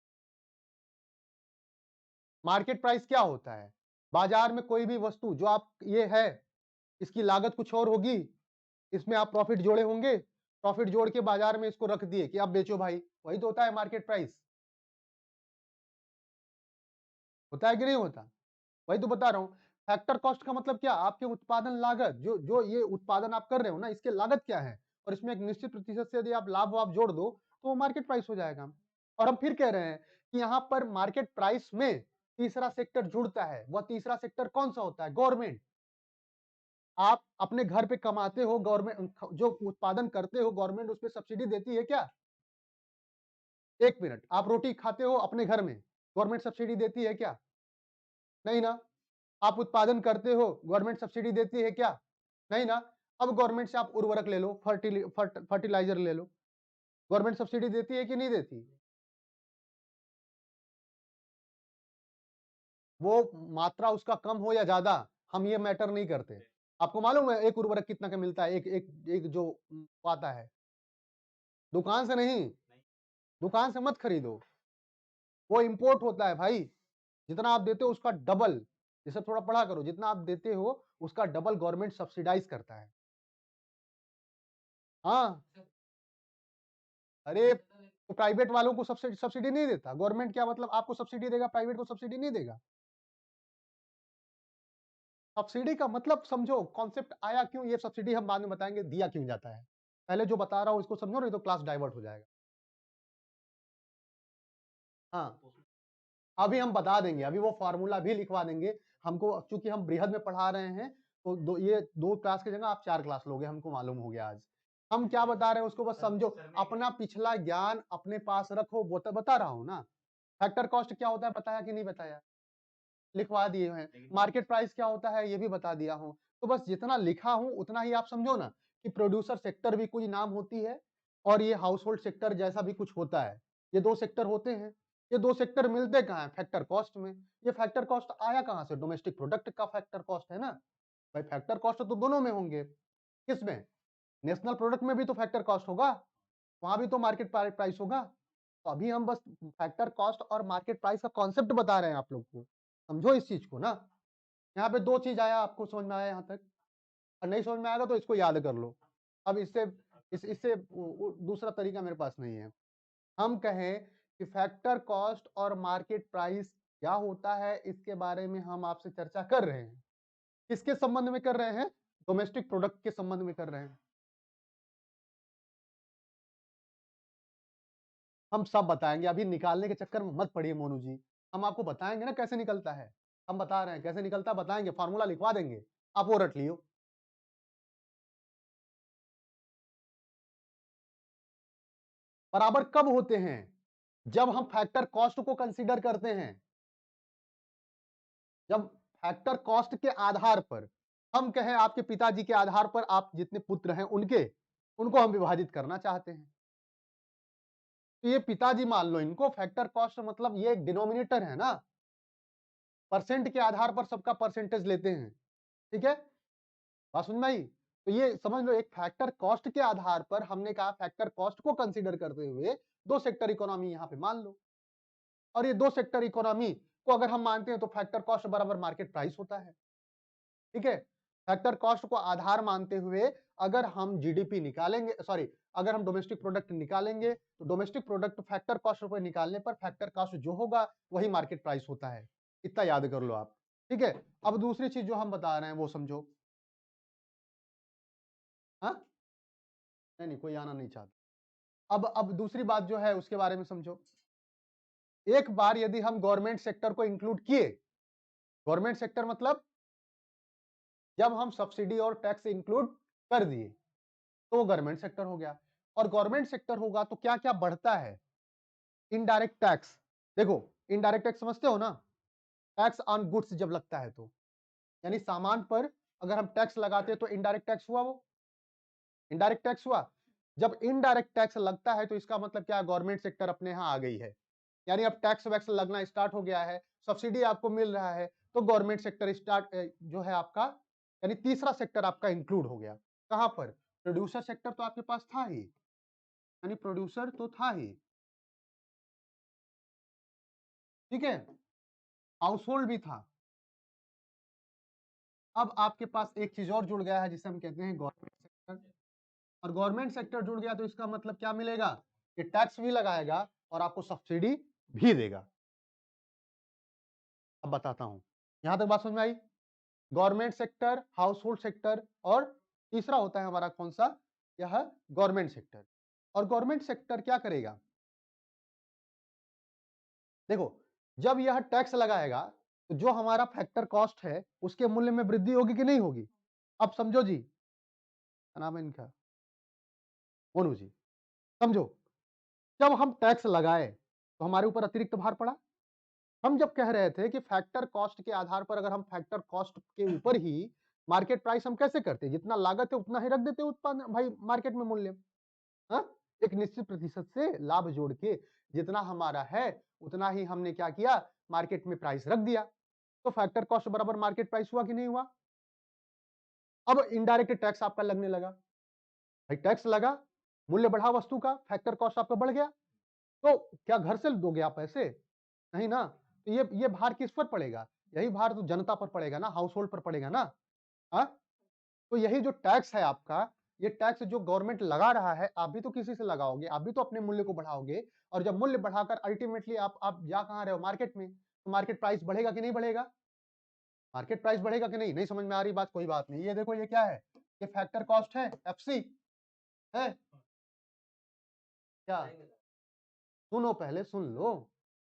मार्केट प्राइस क्या होता है? बाजार में कोई भी वस्तु जो आप ये है, इसकी लागत कुछ और होगी, इसमें आप प्रॉफिट जोड़े होंगे, प्रॉफिट जोड़ के बाजार में इसको रख दिए कि आप बेचो भाई, वही तो होता है मार्केट प्राइस। होता है कि नहीं होता? वही तो बता रहा हूं। फैक्टर कॉस्ट का मतलब क्या? आपके उत्पादन लागत, जो जो ये उत्पादन आप कर रहे हो ना, इसके लागत क्या है, और इसमें एक निश्चित प्रतिशत से यदि आप लाभ वाभ जोड़ दो तो वो मार्केट प्राइस हो जाएगा। और हम फिर कह रहे हैं कि यहाँ पर मार्केट प्राइस में तीसरा सेक्टर जुड़ता है। वह तीसरा सेक्टर कौन सा होता है? गवर्नमेंट। आप अपने घर पे कमाते हो, गवर्नमेंट जो उत्पादन करते हो, गवर्नमेंट उस पर सब्सिडी देती है क्या? एक मिनट, आप रोटी खाते हो अपने घर में, गवर्नमेंट सब्सिडी देती है क्या? नहीं ना। आप उत्पादन करते हो, गवर्नमेंट सब्सिडी देती है क्या? नहीं ना। अब गवर्नमेंट से आप उर्वरक ले लो, फर्टिलाइजर ले लो, गवर्नमेंट सब्सिडी देती है कि नहीं देती? वो मात्रा उसका कम हो या ज्यादा, हम ये मैटर नहीं करते। आपको मालूम है एक उर्वरक कितना का मिलता है? एक एक एक जो आता है, दुकान से नहीं, दुकान से मत खरीदो, वो इंपोर्ट होता है भाई। जितना आप देते हो उसका डबल, जैसे थोड़ा पढ़ा करो, जितना आप देते हो उसका डबल गवर्नमेंट सब्सिडाइज करता है। हाँ, अरे तो प्राइवेट वालों को सब्सिडी सब्सिडी नहीं देता गवर्नमेंट? क्या मतलब आपको सब्सिडी देगा, प्राइवेट को सब्सिडी नहीं देगा? सब्सिडी का मतलब समझो, कॉन्सेप्ट आया क्यों, ये सब्सिडी हम बाद में बताएंगे दिया क्यों जाता है। पहले जो बता रहा हूं इसको समझो, नहीं तो क्लास डाइवर्ट हो जाएगा। हाँ, अभी हम बता देंगे, अभी वो फार्मूला भी लिखवा देंगे। हमको चूंकि हम बृहद में पढ़ा रहे हैं तो ये दो क्लास की जगह आप 4 क्लास लोगे, हमको मालूम हो गया आज। हम क्या बता रहे हैं उसको बस समझो, अपना पिछला ज्ञान अपने पास रखो, वो तो बता रहा हूँ ना। फैक्टर कॉस्ट क्या होता है बताया कि नहीं बताया? लिखवा दिए हैं। मार्केट प्राइस क्या होता है ये भी बता दिया हूँ। तो बस जितना लिखा हूँ उतना ही आप समझो ना, कि प्रोड्यूसर सेक्टर भी कुछ नाम होती है और ये हाउस होल्ड सेक्टर जैसा भी कुछ होता है। ये दो सेक्टर होते हैं। ये दो सेक्टर मिलते कहाँ हैं? फैक्टर कॉस्ट में। ये फैक्टर कॉस्ट आया कहाँ से? डोमेस्टिक प्रोडक्ट का फैक्टर कॉस्ट है ना भाई। फैक्टर कॉस्ट तो दोनों में होंगे। किसमें? नेशनल प्रोडक्ट में भी तो फैक्टर कॉस्ट होगा, वहां भी तो मार्केट प्राइस होगा। तो अभी हम बस फैक्टर कॉस्ट और मार्केट प्राइस का कॉन्सेप्ट बता रहे हैं आप लोग को, समझो इस चीज को ना। यहाँ पे दो चीज आया, आपको समझ में आया यहाँ तक? और नहीं समझ में आएगा तो इसको याद कर लो। अब इससे इससे दूसरा तरीका मेरे पास नहीं है। हम कहें कि फैक्टर कॉस्ट और मार्केट प्राइस क्या होता है, इसके बारे में हम आपसे चर्चा कर रहे हैं। किसके संबंध में कर रहे हैं? डोमेस्टिक प्रोडक्ट के संबंध में कर रहे हैं। हम सब बताएंगे, अभी निकालने के चक्कर में मत पड़िए मोनू जी। हम आपको बताएंगे ना कैसे निकलता है। हम बता रहे हैं कैसे निकलता है, बताएंगे, फार्मूला लिखवा देंगे, आप वो रट लियो। बराबर कब होते हैं? जब हम फैक्टर कॉस्ट को कंसीडर करते हैं। जब फैक्टर कॉस्ट के आधार पर हम कहें, आपके पिताजी के आधार पर आप जितने पुत्र हैं उनके, उनको हम विभाजित करना चाहते हैं, तो ये पिताजी मान लो, इनको फैक्टर कॉस्ट मतलब ये एक डिनोमिनेटर है ना, परसेंट के आधार पर सबका परसेंटेज लेते हैं। ठीक है, बात समझ में आई? तो ये समझ लो, एक फैक्टर कॉस्ट के आधार पर हमने कहा फैक्टर कॉस्ट को कंसीडर करते हुए दो सेक्टर इकोनॉमी यहां पे मान लो। और ये दो सेक्टर इकोनॉमी को अगर हम मानते हैं तो फैक्टर कॉस्ट बराबर मार्केट प्राइस होता है, ठीक है। फैक्टर कॉस्ट को आधार मानते हुए अगर हम जीडीपी निकालेंगे, सॉरी, अगर हम डोमेस्टिक प्रोडक्ट निकालेंगे तो domestic product factor cost per निकालने पर फैक्टर कॉस्ट जो होगा वही मार्केट प्राइस होता है। इतना याद कर लो आप, ठीक है। अब दूसरी चीज जो हम बता रहे हैं वो समझो। हाँ, नहीं कोई आना नहीं चाहता। अब दूसरी बात जो है उसके बारे में समझो। एक बार यदि हम गवर्नमेंट सेक्टर को इंक्लूड किए, गवर्नमेंट सेक्टर मतलब जब हम सब्सिडी और टैक्स इंक्लूड कर दिए तो गवर्नमेंट सेक्टर हो गया। और गवर्नमेंट सेक्टर होगा तो क्या क्या बढ़ता है? Indirect tax. देखो, इनडायरेक्ट टैक्स समझते हो ना? टैक्स ऑन गुड्स जब लगता है तो, यानी सामान पर अगर हम टैक्स लगाते हैं तो इनडायरेक्ट टैक्स हुआ, वो इनडायरेक्ट टैक्स हुआ। जब इनडायरेक्ट टैक्स लगता है तो इसका मतलब क्या है? गवर्नमेंट सेक्टर अपने यहां आ गई है, यानी अब टैक्स वैक्स लगना स्टार्ट हो गया है, सब्सिडी आपको मिल रहा है, तो गवर्नमेंट सेक्टर स्टार्ट जो है आपका, यानी तीसरा सेक्टर आपका इंक्लूड हो गया। कहां पर? प्रोड्यूसर सेक्टर तो आपके पास था ही, यानी प्रोड्यूसर तो था ही, ठीक है। हाउस होल्ड भी था। अब आपके पास एक चीज और जुड़ गया है जिसे हम कहते हैं गवर्नमेंट सेक्टर। और गवर्नमेंट सेक्टर जुड़ गया तो इसका मतलब क्या मिलेगा? कि टैक्स भी लगाएगा और आपको सब्सिडी भी देगा। अब बताता हूं, यहां तक बात समझ में आई? Government sector, household sector, और तीसरा होता है हमारा कौन सा? यह गवर्नमेंट सेक्टर। और गवर्नमेंट सेक्टर क्या करेगा? देखो, जब यह टैक्स लगाएगा तो जो हमारा फैक्टर कॉस्ट है उसके मूल्य में वृद्धि होगी कि नहीं होगी? अब समझो जी, क्या नाम है इनका, मोनू जी, समझो। जब हम टैक्स लगाए तो हमारे ऊपर अतिरिक्त भार पड़ा। हम जब कह रहे थे कि फैक्टर कॉस्ट के आधार पर अगर हम फैक्टर कॉस्ट के ऊपर ही मार्केट प्राइस हम कैसे करते, जितना लागत है उतना ही रख देते उत्पादन भाई मार्केट में मूल्य। हाँ? एक निश्चित प्रतिशत से लाभ जोड़ के जितना हमारा है उतना ही हमने क्या किया, मार्केट में प्राइस रख दिया। तो फैक्टर कॉस्ट बराबर मार्केट प्राइस हुआ कि नहीं हुआ? अब इनडायरेक्ट टैक्स आपका लगने लगा, भाई टैक्स लगा, मूल्य बढ़ा वस्तु का, फैक्टर कॉस्ट आपका बढ़ गया, तो क्या घर से दोगे आप पैसे? नहीं ना। तो ये भार किस पर पड़ेगा? यही भार तो जनता पर पड़ेगा ना, हाउस होल्ड पर पड़ेगा ना। हाँ, तो यही जो टैक्स है आपका, ये टैक्स जो गवर्नमेंट लगा रहा है, आप भी तो किसी से लगाओगे, आप भी तो अपने मूल्य को बढ़ाओगे। और जब मूल्य बढ़ाकर अल्टीमेटली आप जा कहां रहे हो? मार्केट में। तो मार्केट प्राइस बढ़ेगा कि नहीं बढ़ेगा? मार्केट प्राइस बढ़ेगा कि नहीं? नहीं समझ में आ रही बात? कोई बात नहीं, ये देखो ये क्या है? ये फैक्टर कॉस्ट है, एफसी है क्या? सुनो, पहले सुन लो,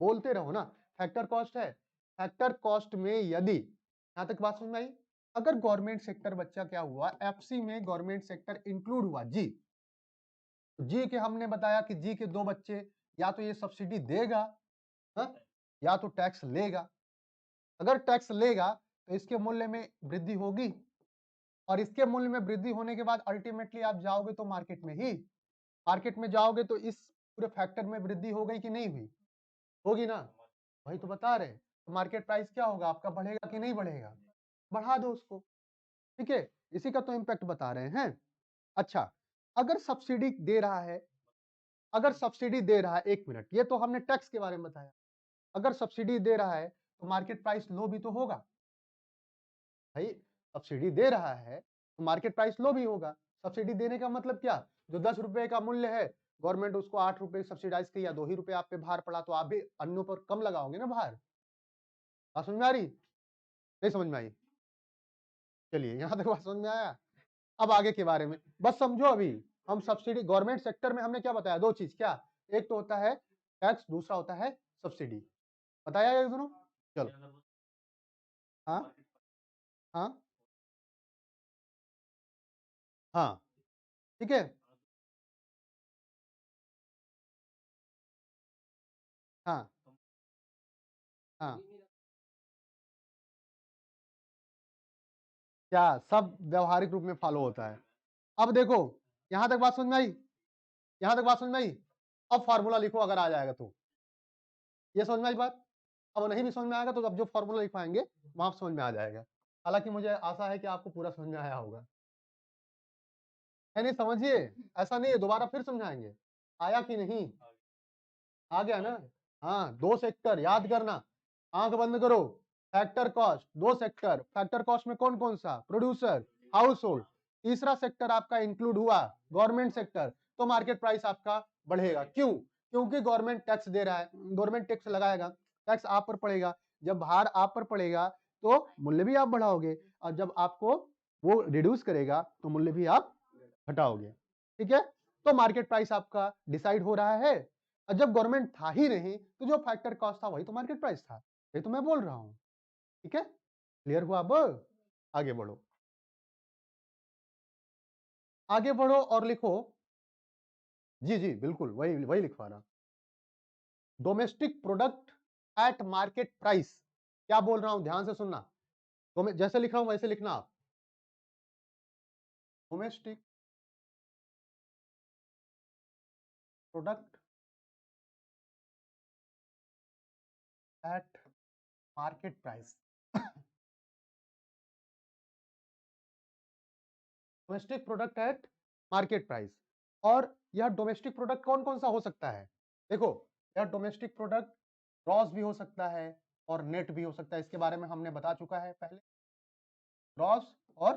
बोलते रहो ना। फैक्टर कॉस्ट है। फैक्टर कॉस्ट में यदि, यहां तक बात समझ में आई? अगर गवर्नमेंट सेक्टर बच्चा क्या हुआ, एफसी में गवर्नमेंट सेक्टर इंक्लूड हुआ जी, जी के हमने बताया कि जी के दो बच्चे, या तो ये सब्सिडी देगा, हा? या तो टैक्स लेगा। अगर टैक्स लेगा तो इसके मूल्य में वृद्धि होगी, और इसके मूल्य में वृद्धि होने के बाद अल्टीमेटली आप जाओगे तो मार्केट में ही, मार्केट में जाओगे तो इस पूरे फैक्टर में वृद्धि हो गई कि नहीं हुई? होगी ना। वही तो बता रहे, तो मार्केट प्राइस क्या होगा आपका, बढ़ेगा कि नहीं बढ़ेगा? बढ़ा दो उसको, ठीक है। इसी का तो इम्पैक्ट बता रहे हैं। अच्छा, अगर सब्सिडी दे रहा है, अगर सब्सिडी दे रहा है, एक मिनट, ये तो हमने टैक्स के बारे में बताया। अगर सब्सिडी दे रहा है तो मार्केट प्राइस लो भी तो होगा भाई। सब्सिडी दे रहा है तो मार्केट प्राइस लो भी होगा। सब्सिडी देने का मतलब क्या? जो 10 रुपए का मूल्य है, गवर्नमेंट उसको 8 रुपए सब्सिडाइज किया, 2 ही रुपए आप पे भार पड़ा, तो आप भी अन्यों पर कम लगाओगे ना भार। बात समझ में आ रही? नहीं समझ में आई? चलिए, यहां तक बात समझ में आया। अब आगे के बारे में बस समझो। अभी हम सब्सिडी, गवर्नमेंट सेक्टर में हमने क्या बताया, दो चीज, क्या? एक तो होता है टैक्स, दूसरा होता है सब्सिडी। बताया ये दोनों? चलो। हाँ, हाँ, हाँ, ठीक है, हाँ, हाँ। क्या सब व्यवहारिक रूप में फॉलो होता है? अब देखो, यहां तक बात समझ में आई? यहां तक बात समझ में आई? अब फार्मूला लिखो अगर आ जाएगा तो। ये समझ में आई बात? अब नहीं भी समझ में आएगा तो अब जो फार्मूला लिखवाएंगे वहां समझ में आ जाएगा। हालांकि मुझे आशा है कि आपको पूरा समझ में आया होगा। है नहीं? समझिए, ऐसा नहीं है, दोबारा फिर समझाएंगे। आया कि नहीं? आ गया ना? हाँ, दो सेक्टर याद करना। आंख बंद करो। फैक्टर कॉस्ट, दो सेक्टर, फैक्टर कॉस्ट में कौन कौन सा, प्रोड्यूसर, हाउस होल्ड। तीसरा सेक्टर आपका इंक्लूड हुआ गवर्नमेंट सेक्टर, तो मार्केट प्राइस आपका बढ़ेगा। क्यों? क्योंकि गवर्नमेंट टैक्स दे रहा है, गवर्नमेंट टैक्स लगाएगा, टैक्स आप पर पड़ेगा। जब भार आप पर पड़ेगा तो मूल्य भी आप बढ़ाओगे, और जब आपको वो रिड्यूस करेगा तो मूल्य भी आप घटाओगे। ठीक है, तो मार्केट प्राइस आपका डिसाइड हो रहा है। और जब गवर्नमेंट था ही नहीं तो जो फैक्टर कॉस्ट था वही तो मार्केट प्राइस था, ये तो मैं बोल रहा हूं। ठीक है, क्लियर हुआ? अब आगे बढ़ो, आगे बढ़ो और लिखो। जी जी बिल्कुल, वही वही लिखवा रहा। Domestic product eight market price, क्या बोल रहा हूं ध्यान से सुनना। तो जैसे लिख रहा हूं वैसे लिखना आप। Domestic product eight market price. Domestic product eight market price. और यह डोमेस्टिक प्रोडक्ट कौन कौन सा हो सकता है? देखो, यह डोमेस्टिक प्रोडक्ट ग्रॉस भी हो सकता है और नेट भी हो सकता है, इसके बारे में हमने बता चुका है पहले। ग्रॉस और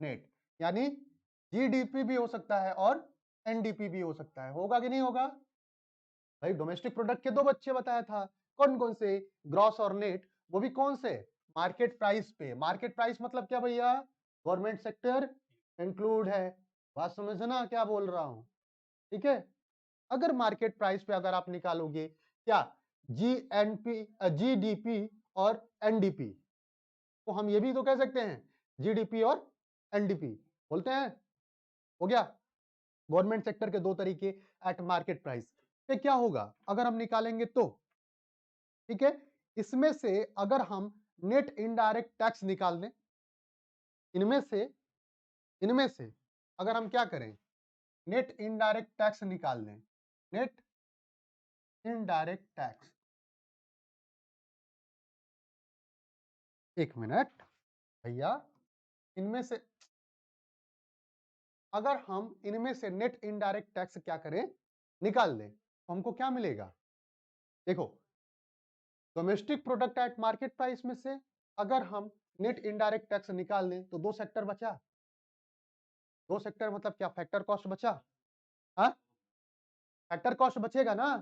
नेट, यानी जीडीपी भी हो सकता है और एनडीपी भी हो सकता है। होगा कि नहीं होगा? भाई डोमेस्टिक प्रोडक्ट के दो बच्चे बताया था, कौन कौन से, ग्रॉस और नेट। वो भी कौन से, मार्केट प्राइस पे। मार्केट प्राइस मतलब क्या भैया, गवर्नमेंट सेक्टर इंक्लूड है। बात समझना क्या बोल रहा हूं? ठीक है, अगर मार्केट प्राइस पे अगर आप निकालोगे क्या, जीडीपी और एनडीपी, तो हम ये भी तो कह सकते हैं जीडीपी और एनडीपी बोलते हैं। हो गया, गवर्नमेंट सेक्टर के दो तरीके एट मार्केट प्राइस पे। क्या होगा अगर हम निकालेंगे तो, ठीक है, इसमें से अगर हम नेट इनडायरेक्ट टैक्स निकाल दें, इनमें से अगर हम क्या करें, नेट इनडायरेक्ट टैक्स निकाल लें, नेट इनडायरेक्ट टैक्स, एक मिनट भैया, इनमें से अगर हम इनमें से नेट इनडायरेक्ट टैक्स क्या करें, निकाल लें, तो हमको क्या मिलेगा? देखो, domestic product eight market price में से अगर हम नेट इनडायरेक्ट टैक्स निकाल लें तो दो सेक्टर बचा। दो सेक्टर मतलब क्या, फैक्टर कॉस्ट बचा। हाँ, फैक्टर कॉस्ट बचेगा ना।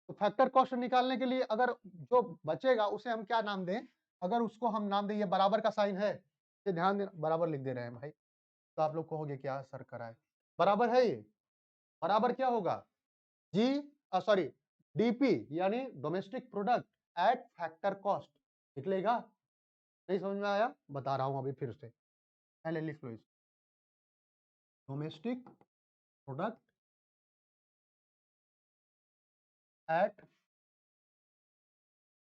तो फैक्टर कॉस्ट निकालने के लिए अगर जो बचेगा उसे हम क्या नाम दें, अगर उसको हम नाम दें, ये बराबर का साइन है, ये ध्यान देना, बराबर लिख दे रहे हैं भाई, तो आप लोग कहोगे क्या सर कराए, बराबर है ये। बराबर क्या होगा, जी सॉरी, डीपी यानी domestic product at factor cost निकलेगा। नहीं समझ में आया, बता रहा हूं अभी फिर से, पहले लिख लो इस, domestic product at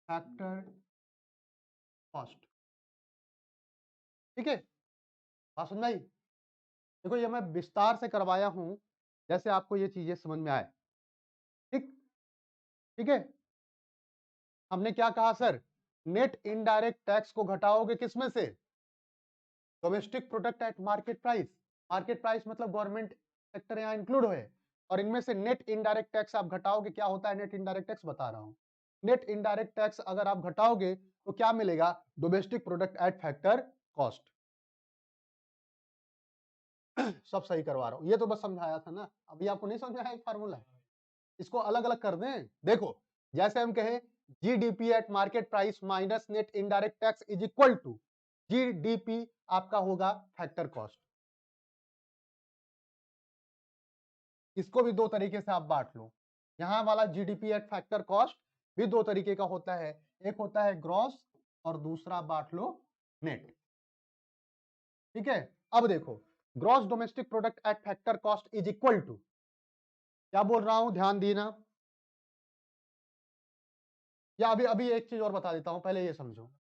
factor cost. ठीक है, बात समझ में आई? देखो ये मैं विस्तार से करवाया हूं, जैसे आपको ये चीजें समझ में आए। ठीक, ठीक है, हमने क्या कहा सर, नेट इनडायरेक्ट टैक्स को घटाओगे किसमें से, domestic product eight market price. Market price मतलब गवर्नमेंट सेक्टर यहाँ इंक्लूड है, और इनमें से नेट इनडायरेक्ट टैक्स आप घटाओगे, क्या होता है नेट इनडायरेक्ट टैक्स, बता रहा हूं। नेट इनडायरेक्ट टैक्स अगर आप घटाओगे तो क्या मिलेगा, domestic product at factor cost. सब सही करवा रहा हूं, ये तो बस समझाया था ना, अभी आपको नहीं समझ में आया एक फार्मूला, इसको अलग अलग कर दें। देखो, जैसे हम कहें GDP at market price minus net indirect tax is equal to, GDP आपका होगा फैक्टर कॉस्ट। इसको भी दो तरीके से आप बांट लो, यहां वाला जीडीपी एट फैक्टर कॉस्ट भी दो तरीके का होता है, एक होता है ग्रॉस और दूसरा बांट लो नेट। ठीक है, अब देखो, gross domestic product at factor cost is equal to, क्या बोल रहा हूं ध्यान देना, या अभी अभी एक चीज और बता देता हूं, पहले ये समझो,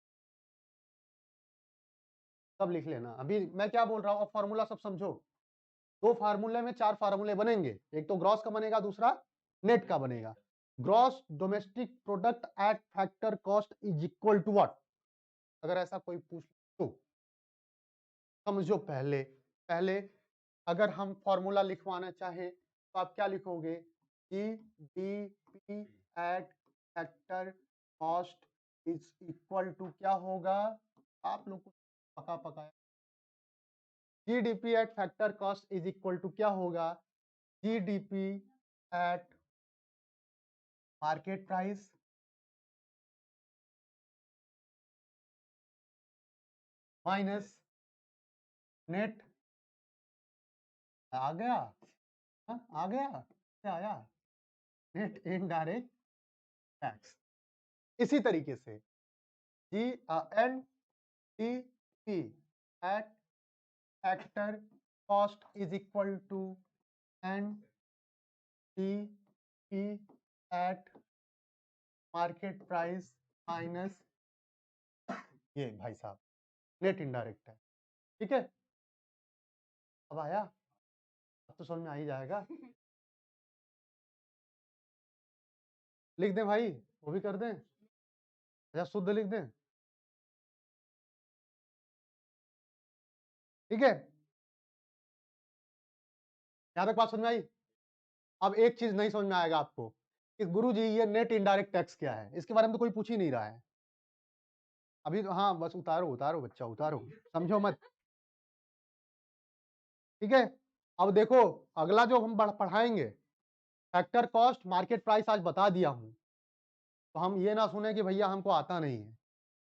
सब लिख लेना। अभी मैं क्या बोल रहा हूं, फॉर्मूला सब समझो। दो फार्मूले में चार फार्मूले बनेंगे, एक तो ग्रॉस का बनेगा, दूसरा नेट का बनेगा। Gross domestic product at factor cost is equal to what, अगर ऐसा कोई पूछ तो समझो। पहले पहले अगर हम फॉर्मूला लिखवाना चाहे तो आप क्या लिखोगे, G D P at factor cost is equal to क्या होगा, आप लोग को पका पकाया, GDP at factor cost is equal to क्या होगा, GDP at market price minus net, आ गया, आ गया, क्या आया, नेट इनडायरेक्ट टैक्स। इसी तरीके से G N D P at factor cost is equal to N D P at market price minus ये भाई साहब नेट इनडायरेक्ट है, ठीक है। अब आया, अब तो समझ में आ ही जाएगा। लिख दें भाई, वो भी कर दें या शुद्ध लिख दें, ठीक है। यहाँ तक बात समझ में आई। अब एक चीज नहीं समझ में आएगा आपको कि गुरुजी ये नेट इनडायरेक्ट टैक्स क्या है, इसके बारे में तो कोई पूछ ही नहीं रहा है अभी तो। हाँ बस उतारो उतारो बच्चा उतारो, समझो मत, ठीक है। अब देखो अगला जो हम पढ़ाएंगे फैक्टर कॉस्ट मार्केट प्राइस, आज बता दिया हूं, तो हम ये ना सुने कि भैया हमको आता नहीं है,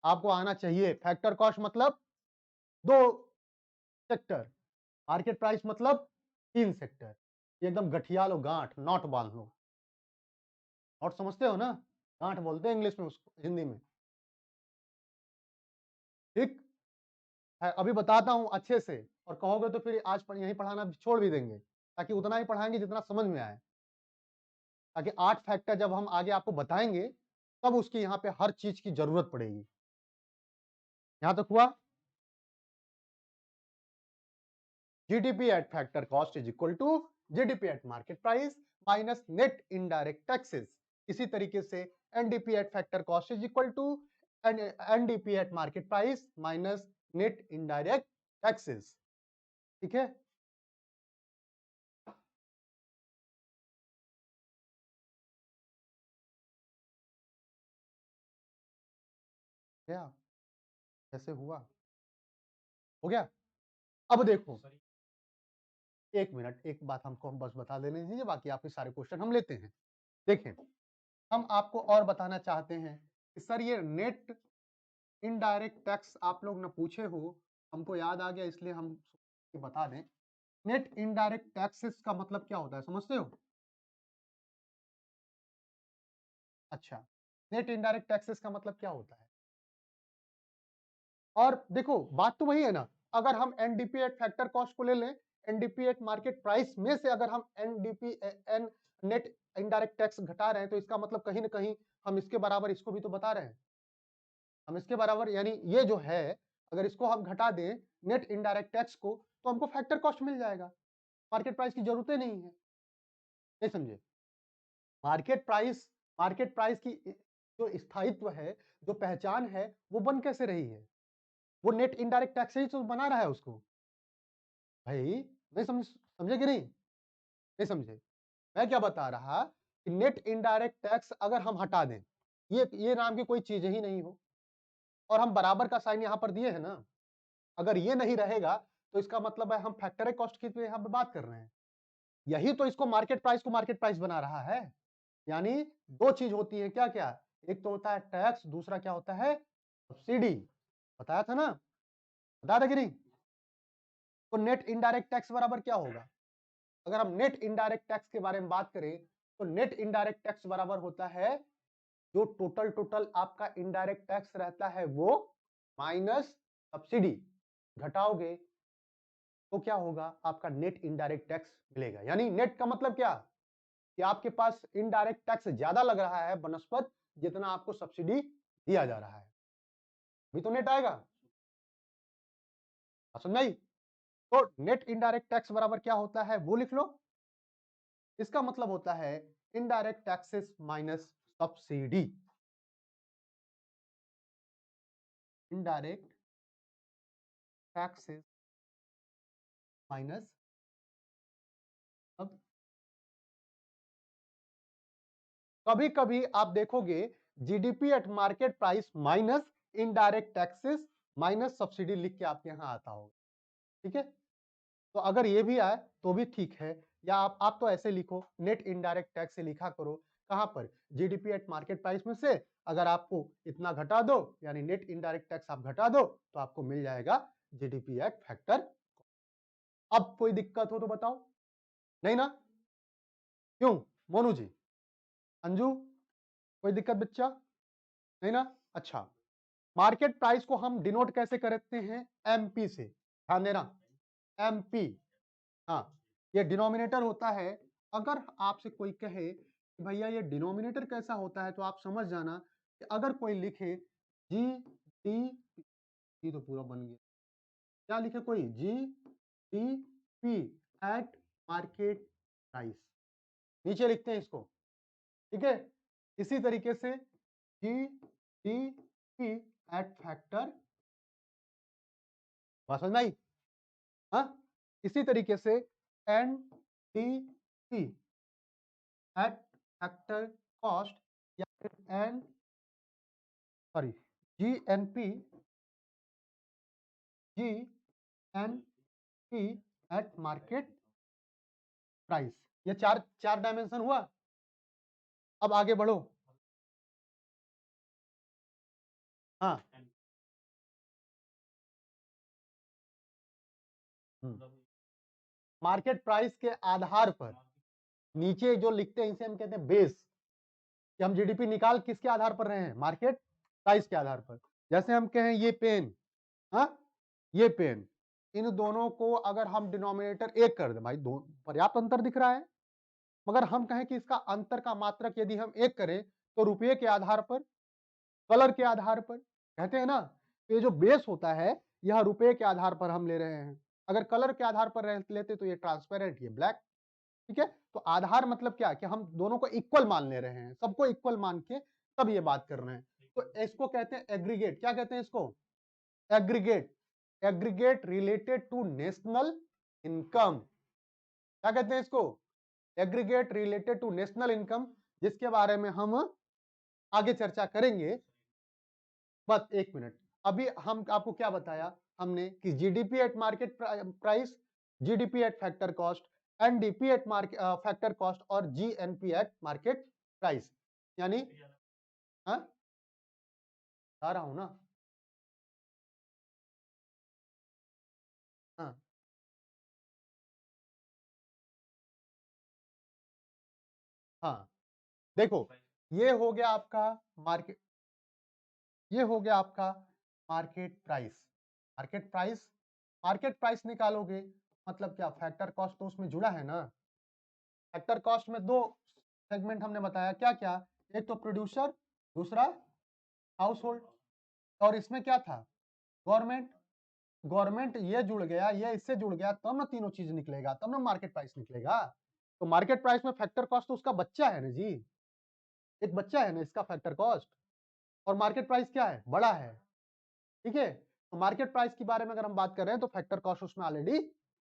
आपको आना चाहिए। फैक्टर कॉस्ट मतलब 2 सेक्टर, मार्केट प्राइस मतलब 3 सेक्टर। एकदम गठिया लो, गांठ नॉट बांध लो, नॉट समझते हो ना, गांठ बोलते हैं इंग्लिश में उसको, हिंदी में, ठीक है। अभी बताता हूं अच्छे से, और कहोगे तो फिर आज यहीं पढ़ाना छोड़ भी देंगे, ताकि उतना ही पढ़ाएंगे जितना समझ में आए, ताकि 8 फैक्टर जब हम आगे आपको बताएंगे तब उसकी यहाँ पे हर चीज की जरूरत पड़ेगी। यहां तक हुआ। GDP at factor cost is equal to GDP at market price minus net indirect taxes. इसी तरीके से NDP at factor cost is equal to NDP at market price minus net indirect taxes, ठीक है। क्या कैसे हुआ, हो गया। अब देखो एक मिनट, एक बात हमको हम बस बता देने दीजिए, बाकी आपके सारे क्वेश्चन हम लेते हैं। देखें हम आपको और बताना चाहते हैं कि सर ये नेट इनडायरेक्ट टैक्स आप लोग न पूछे हो, हमको याद आ गया इसलिए हम बता दें। नेट इनडायरेक्ट टैक्सेस का मतलब क्या होता है, समझते हो? अच्छा, नेट इनडायरेक्ट टैक्सेस का मतलब क्या होता है? और देखो बात तो वही है ना, अगर हम एनडीपी एट फैक्टर कॉस्ट को ले लें, एनडीपी एट मार्केट प्राइस में से अगर हम NDP and net indirect tax घटा रहे हैं, तो इसका मतलब कहीं ना कहीं हम इसके बराबर इसको भी तो बता रहे हैं, हम इसके बराबर, यानी ये जो है अगर इसको हम घटा दें नेट इनडायरेक्ट टैक्स को, तो हमको फैक्टर कॉस्ट मिल जाएगा, मार्केट प्राइस की जरूरत नहीं है। नहीं समझे? मार्केट प्राइस की जो स्थायित्व है, जो पहचान है, वो बन कैसे रही है? वो नेट इनडायरेक्ट टैक्स ही तो बना रहा है उसको। भाई नहीं समझे कि नहीं समझे? मैं क्या बता रहा कि नेट इनडायरेक्ट टैक्स अगर हम हटा दें, ये नाम की कोई चीज ही नहीं हो, और हम बराबर का साइन यहां पर दिए हैं ना, अगर ये नहीं रहेगा तो इसका मतलब है हम फैक्टर कॉस्ट की यहाँ पे बात कर रहे हैं। यही तो इसको मार्केट प्राइस बना रहा है। यानी 2 चीज होती है, क्या क्या? एक तो होता है टैक्स, दूसरा क्या होता है? सब्सिडी। बताया था ना, बताया था कि नहीं? तो नेट इनडायरेक्ट टैक्स बराबर क्या होगा? अगर हम नेट इनडायरेक्ट टैक्स के बारे में बात करें, तो नेट इनडायरेक्ट टैक्स बराबर होता है जो टोटल आपका इनडायरेक्ट टैक्स रहता है वो माइनस सब्सिडी, घटाओगे तो क्या होगा? आपका नेट इनडायरेक्ट टैक्स मिलेगा। यानी नेट का मतलब क्या कि आपके पास इनडायरेक्ट टैक्स ज्यादा लग रहा है बनस्पत जितना आपको सब्सिडी दिया जा रहा है, भी तो नेट आएगा। समझ नहीं? तो नेट इनडायरेक्ट टैक्स बराबर क्या होता है वो लिख लो। इसका मतलब होता है indirect taxes minus subsidy. Indirect taxes minus, अब कभी कभी आप देखोगे GDP at market price minus indirect taxes minus subsidy लिख के आपके यहाँ आता होगा, ठीक है। तो अगर ये भी आए तो भी ठीक है, या आप तो ऐसे लिखो, नेट इनडायरेक्ट टैक्स से लिखा करो, कहां पर, जीडीपी एट मार्केट प्राइस में से अगर आपको इतना घटा दो, यानी नेट इनडायरेक्ट टैक्स आप घटा दो, तो आपको मिल जाएगा जीडीपी एट फैक्टर। अब कोई दिक्कत हो तो बताओ, नहीं ना? क्यों मोनू जी, अंजू, कोई दिक्कत बच्चा, नहीं ना? अच्छा, मार्केट प्राइस को हम डिनोट कैसे करते हैं, एमपी से, ध्यान देना, एमपी। हाँ, ये डिनोमिनेटर होता है। अगर आपसे कोई कहे कि भैया ये डिनोमिनेटर कैसा होता है, तो आप समझ जाना कि अगर कोई लिखे जी डी, ये तो पूरा बन गया, क्या लिखे कोई, G D P at market price, नीचे लिखते हैं इसको, ठीक है। इसी तरीके से G D P at factor, बात समझ में आई? हाँ, इसी तरीके से N D P at factor cost, या फिर N sorry G N P, G N P at market price, ये चार चार डायमेंशन हुआ। अब आगे बढ़ो, हाँ, मार्केट प्राइस के आधार पर नीचे जो लिखते हैं इसे हम कहते हैं बेस, कि हम जीडीपी निकाल किसके आधार पर रहे हैं, मार्केट प्राइस के आधार पर। जैसे हम कहें ये पेन, हाँ, ये पेन, इन दोनों को अगर हम डिनोमिनेटर एक कर दें, भाई दो पर्याप्त अंतर दिख रहा है, मगर हम कहें कि इसका अंतर का मात्रक यदि हम एक करें, तो रुपये के आधार पर, कलर के आधार पर, कहते हैं ना, तो ये जो बेस होता है यह रुपये के आधार पर हम ले रहे हैं। अगर कलर के आधार पर लेते तो ये ट्रांसपेरेंट, ये ब्लैक, ठीक है। तो आधार मतलब क्या, कि हम दोनों को इक्वल मान ले रहे हैं, सबको इक्वल मान के तब ये बात कर रहे हैं। तो इसको कहते हैं एग्रीगेट, क्या कहते हैं इसको, aggregate, aggregate related to national income, क्या कहते हैं इसको, aggregate related to national income, जिसके बारे में हम आगे चर्चा करेंगे। बस एक मिनट, अभी हम आपको क्या बताया हमने, कि GDP at market price, GDP at factor cost, NDP at factor cost, और जीएनपी एट मार्केट प्राइस, यानी, हाँ, आ रहा हूं ना, हाँ, हाँ, देखो, ये हो गया आपका मार्केट, ये हो गया आपका market price, market price, market price निकालोगे मतलब क्या, फैक्टर कॉस्ट तो उसमें जुड़ा है ना। फैक्टर कॉस्ट में दो सेगमेंट हमने बताया, क्या क्या, एक तो प्रोड्यूसर, दूसरा हाउस होल्ड, और इसमें क्या था, गवर्नमेंट, गवर्नमेंट ये जुड़ गया, ये इससे जुड़ गया, तब ना तीनों चीज निकलेगा, तब ना मार्केट प्राइस निकलेगा। तो मार्केट प्राइस में फैक्टर कॉस्ट तो उसका बच्चा है ना जी, एक बच्चा है ना इसका फैक्टर कॉस्ट, और मार्केट प्राइस क्या है, बड़ा है, ठीक है। तो मार्केट प्राइस के बारे में अगर हम बात कर रहे हैं तो फैक्टर कॉस्ट उसमें ऑलरेडी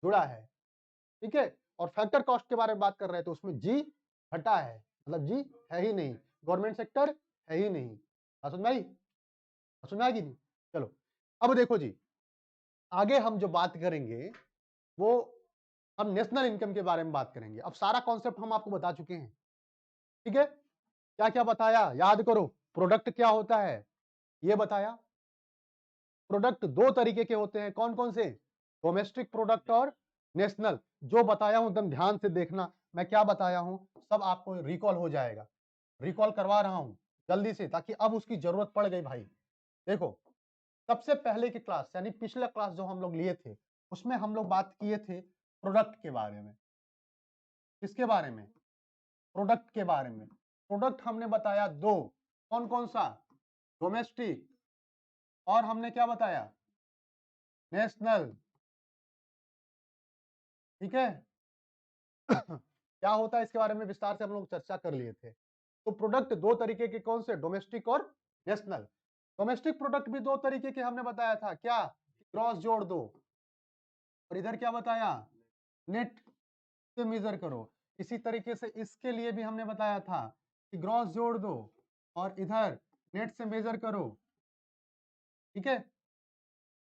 जुड़ा है, ठीक है। और फैक्टर कॉस्ट के बारे में बात कर रहे हैं तो उसमें जी हटा है, मतलब जी है ही नहीं, गवर्नमेंट सेक्टर है ही नहीं, बात समझ में आई, बात समझ में आएगी नहीं। चलो, अब देखो जी, आगे हम जो बात करेंगे वो हम नेशनल इनकम के बारे में बात करेंगे। अब सारा कॉन्सेप्ट हम आपको बता चुके हैं, ठीक है, क्या क्या बताया याद करो, प्रोडक्ट क्या होता है ये बताया, प्रोडक्ट दो तरीके के होते हैं, कौन कौन से, डोमेस्टिक प्रोडक्ट और नेशनल। जो बताया हूं एकदम ध्यान से देखना, मैं क्या बताया हूं सब आपको रिकॉल हो जाएगा, रिकॉल करवा रहा हूं जल्दी से, ताकि अब उसकी जरूरत पड़ गई भाई। देखो, सबसे पहले की क्लास, यानी पिछला क्लास जो हम लोग लिए थे, उसमें हम लोग बात किए थे प्रोडक्ट के बारे में, किसके बारे में, प्रोडक्ट के बारे में। प्रोडक्ट हमने बताया दो, कौन कौन सा, डोमेस्टिक, और हमने क्या बताया, नेशनल, ठीक है। क्या होता है इसके बारे में विस्तार से हम लोग चर्चा कर लिए थे। तो प्रोडक्ट दो तरीके के, कौन से, डोमेस्टिक और नेशनल। डोमेस्टिक प्रोडक्ट भी दो तरीके के हमने बताया था, क्या, क्रॉस जोड़ दो, और इधर क्या बताया, नेट से मेजर करो। इसी तरीके से इसके लिए भी हमने बताया था कि ग्रॉस जोड़ दो और इधर नेट से मेजर करो, ठीक है,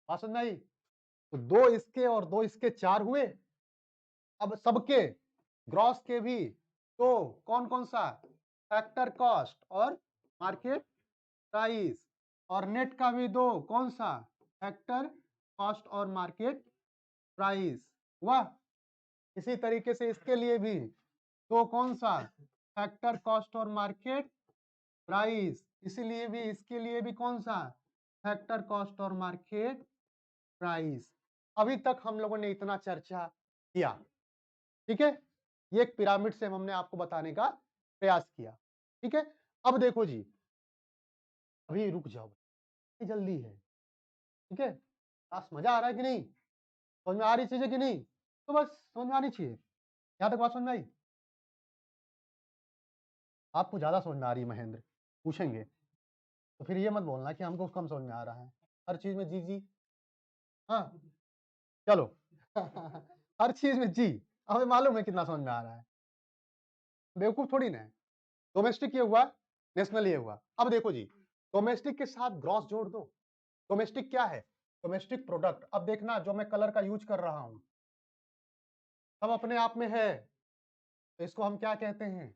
बात समझ में आई? तो 2 इसके और 2 इसके 4 हुए। अब सबके ग्रॉस के भी तो कौन कौन सा, फैक्टर कॉस्ट और मार्केट प्राइस, और नेट का भी 2 कौन सा, फैक्टर कॉस्ट और मार्केट प्राइस हुआ। इसी तरीके से इसके लिए भी तो कौन सा, फैक्टर कॉस्ट और मार्केट प्राइस, इसीलिए भी इसके लिए भी कौन सा, फैक्टर कॉस्ट और मार्केट प्राइस। अभी तक हम लोगों ने इतना चर्चा किया, ठीक है, ये एक पिरामिड से हमने आपको बताने का प्रयास किया, ठीक है। अब देखो जी, अभी रुक जाओ, जल्दी है, ठीक है, क्लास मजा आ रहा है कि नहीं, समझ में आ रही चीजें कि नहीं, तो बस समझ में आनी चाहिए। यहां तक बात समझ में आई? आपको ज्यादा समझ में आ रही है महेंद्र, पूछेंगे तो फिर ये मत बोलना कि हमको कम समझ में आ रहा है, हर चीज में जी जी, हाँ चलो हर चीज में जी, हमें मालूम है कितना समझ में आ रहा है, बेवकूफ थोड़ी ना है। डोमेस्टिक ये हुआ, नेशनल ये हुआ। अब देखो जी, डोमेस्टिक के साथ ग्रॉस जोड़ दो। डोमेस्टिक क्या है, डोमेस्टिक प्रोडक्ट। अब देखना जो मैं कलर का यूज कर रहा हूं सब अपने आप में है, तो इसको हम क्या कहते हैं,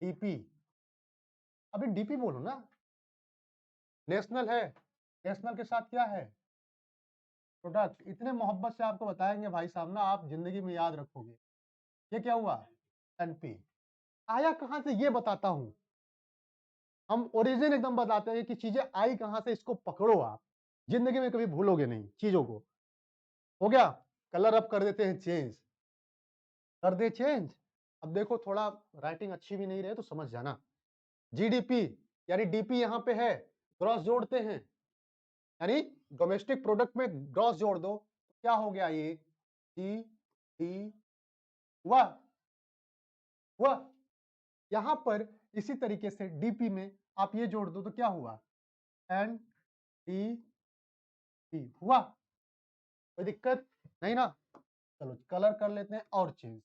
डीपी। अभी डीपी बोलो ना, नेशनल है, नेशनल के साथ क्या है, प्रोडक्ट। इतने मोहब्बत से आपको बताएंगे भाई साहब ना, आप जिंदगी में याद रखोगे। ये क्या हुआ, एनपी। आया कहां से ये बताता हूं, हम ओरिजिन एकदम बताते हैं कि चीजें आई कहां से, इसको पकड़ो आप, जिंदगी में कभी भूलोगे नहीं चीजों को। हो गया, कलर अब कर देते हैं चेंज, कर दे चेंज। अब देखो थोड़ा राइटिंग अच्छी भी नहीं रहे तो समझ जाना। जीडीपी यानी डीपी यहां पे है, ग्रॉस जोड़ते हैं, यानी डोमेस्टिक प्रोडक्ट में ग्रॉस जोड़ दो, क्या हो गया ये, जी डी, हुआ हुआ। यहां पर इसी तरीके से डीपी में आप ये जोड़ दो तो क्या हुआ, एन डी पी, हुआ, कोई दिक्कत नहीं ना। चलो कलर कर लेते हैं और चेंज।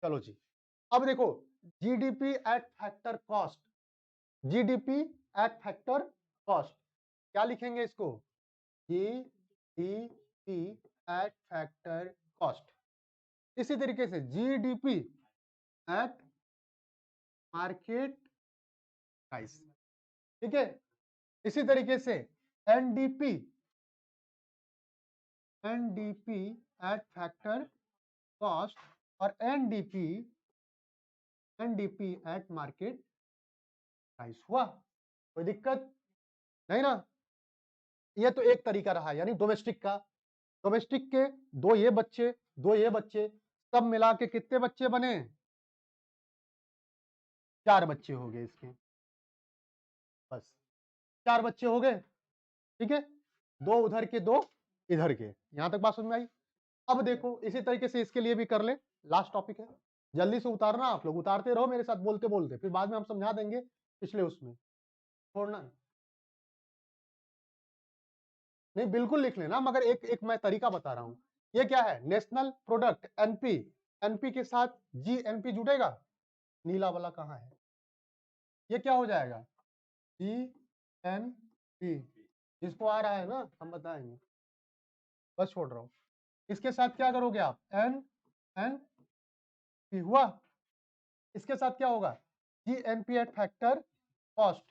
चलो जी, अब देखो, GDP at factor cost, GDP at factor cost, क्या लिखेंगे इसको, जीडीपी एट फैक्टर कॉस्ट। इसी तरीके से जीडीपी एट मार्केट प्राइस, ठीक है। इसी तरीके से NDP, NDP at factor cost, और NDP, NDP at market price, हुआ, कोई दिक्कत नहीं ना। ये तो एक तरीका रहा, यानी डोमेस्टिक का। डोमेस्टिक के 2 ये बच्चे, 2 ये बच्चे, सब मिला के कितने बच्चे बने, 4 बच्चे हो गए इसके, बस 4 बच्चे हो गए, ठीक है, 2 उधर के 2 इधर के। यहां तक बात समझ में आई? अब देखो इसी तरीके से इसके लिए भी कर ले, लास्ट टॉपिक है, जल्दी से उतारना, आप लोग उतारते रहो मेरे साथ बोलते बोलते, फिर बाद में हम समझा देंगे पिछले उसमें, छोड़ना नहीं, बिल्कुल लिख लेना, मगर एक एक मैं तरीका बता रहा हूं। ये क्या है, नेशनल प्रोडक्ट एनपी, एनपी के साथ जीएनपी जुड़ेगा, नीला वाला कहां है, ये क्या हो जाएगा, जीएनपी। जिसको आ रहा है ना हम बताएंगे, बस छोड़ रहा हूं। इसके साथ क्या करोगे आप, एन एन पी, हुआ। इसके साथ क्या होगा, GNP eight factor cost.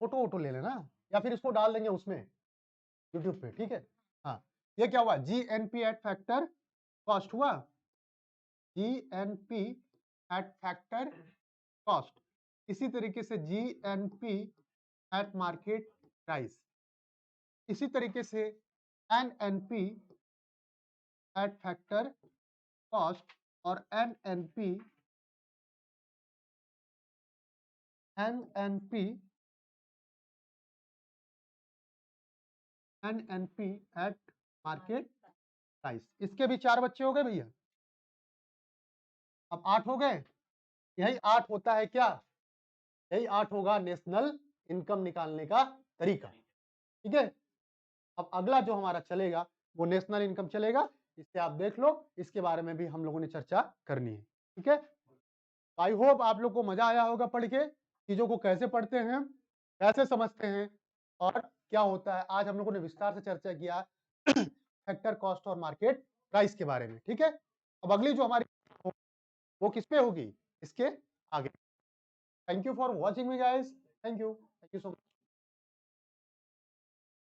Photo वोटो ले लेना, या फिर इसको डाल देंगे उसमें यूट्यूब पे, ठीक है। हाँ, ये क्या हुआ, जीएनपी एट फैक्टर कॉस्ट हुआ, जीएनपी एट फैक्टर कॉस्ट। इसी तरीके से जीएनपी एट मार्केट प्राइस, इसी तरीके से एनएनपी एट फैक्टर कॉस्ट, और NNP, NNP, NNP eight market price. इसके भी 4 बच्चे हो गए भैया, अब 8 हो गए। यही 8 होता है क्या, यही 8 होगा नेशनल इनकम निकालने का तरीका, ठीक है। अब अगला जो हमारा चलेगा वो नेशनल इनकम चलेगा, इससे आप देख लो, इसके बारे में भी हम लोगों ने चर्चा करनी है, ठीक है। आई होप आप लोग को मजा आया होगा पढ़ के, चीजों को कैसे पढ़ते हैं, कैसे समझते हैं और क्या होता है। आज हम लोगों ने विस्तार से चर्चा किया फैक्टर, कॉस्ट और मार्केट प्राइस के बारे में। ठीक है, अब अगली जो हमारी वो किस पे होगी, इसके आगे। Thank you for watching me guys, thank you so much.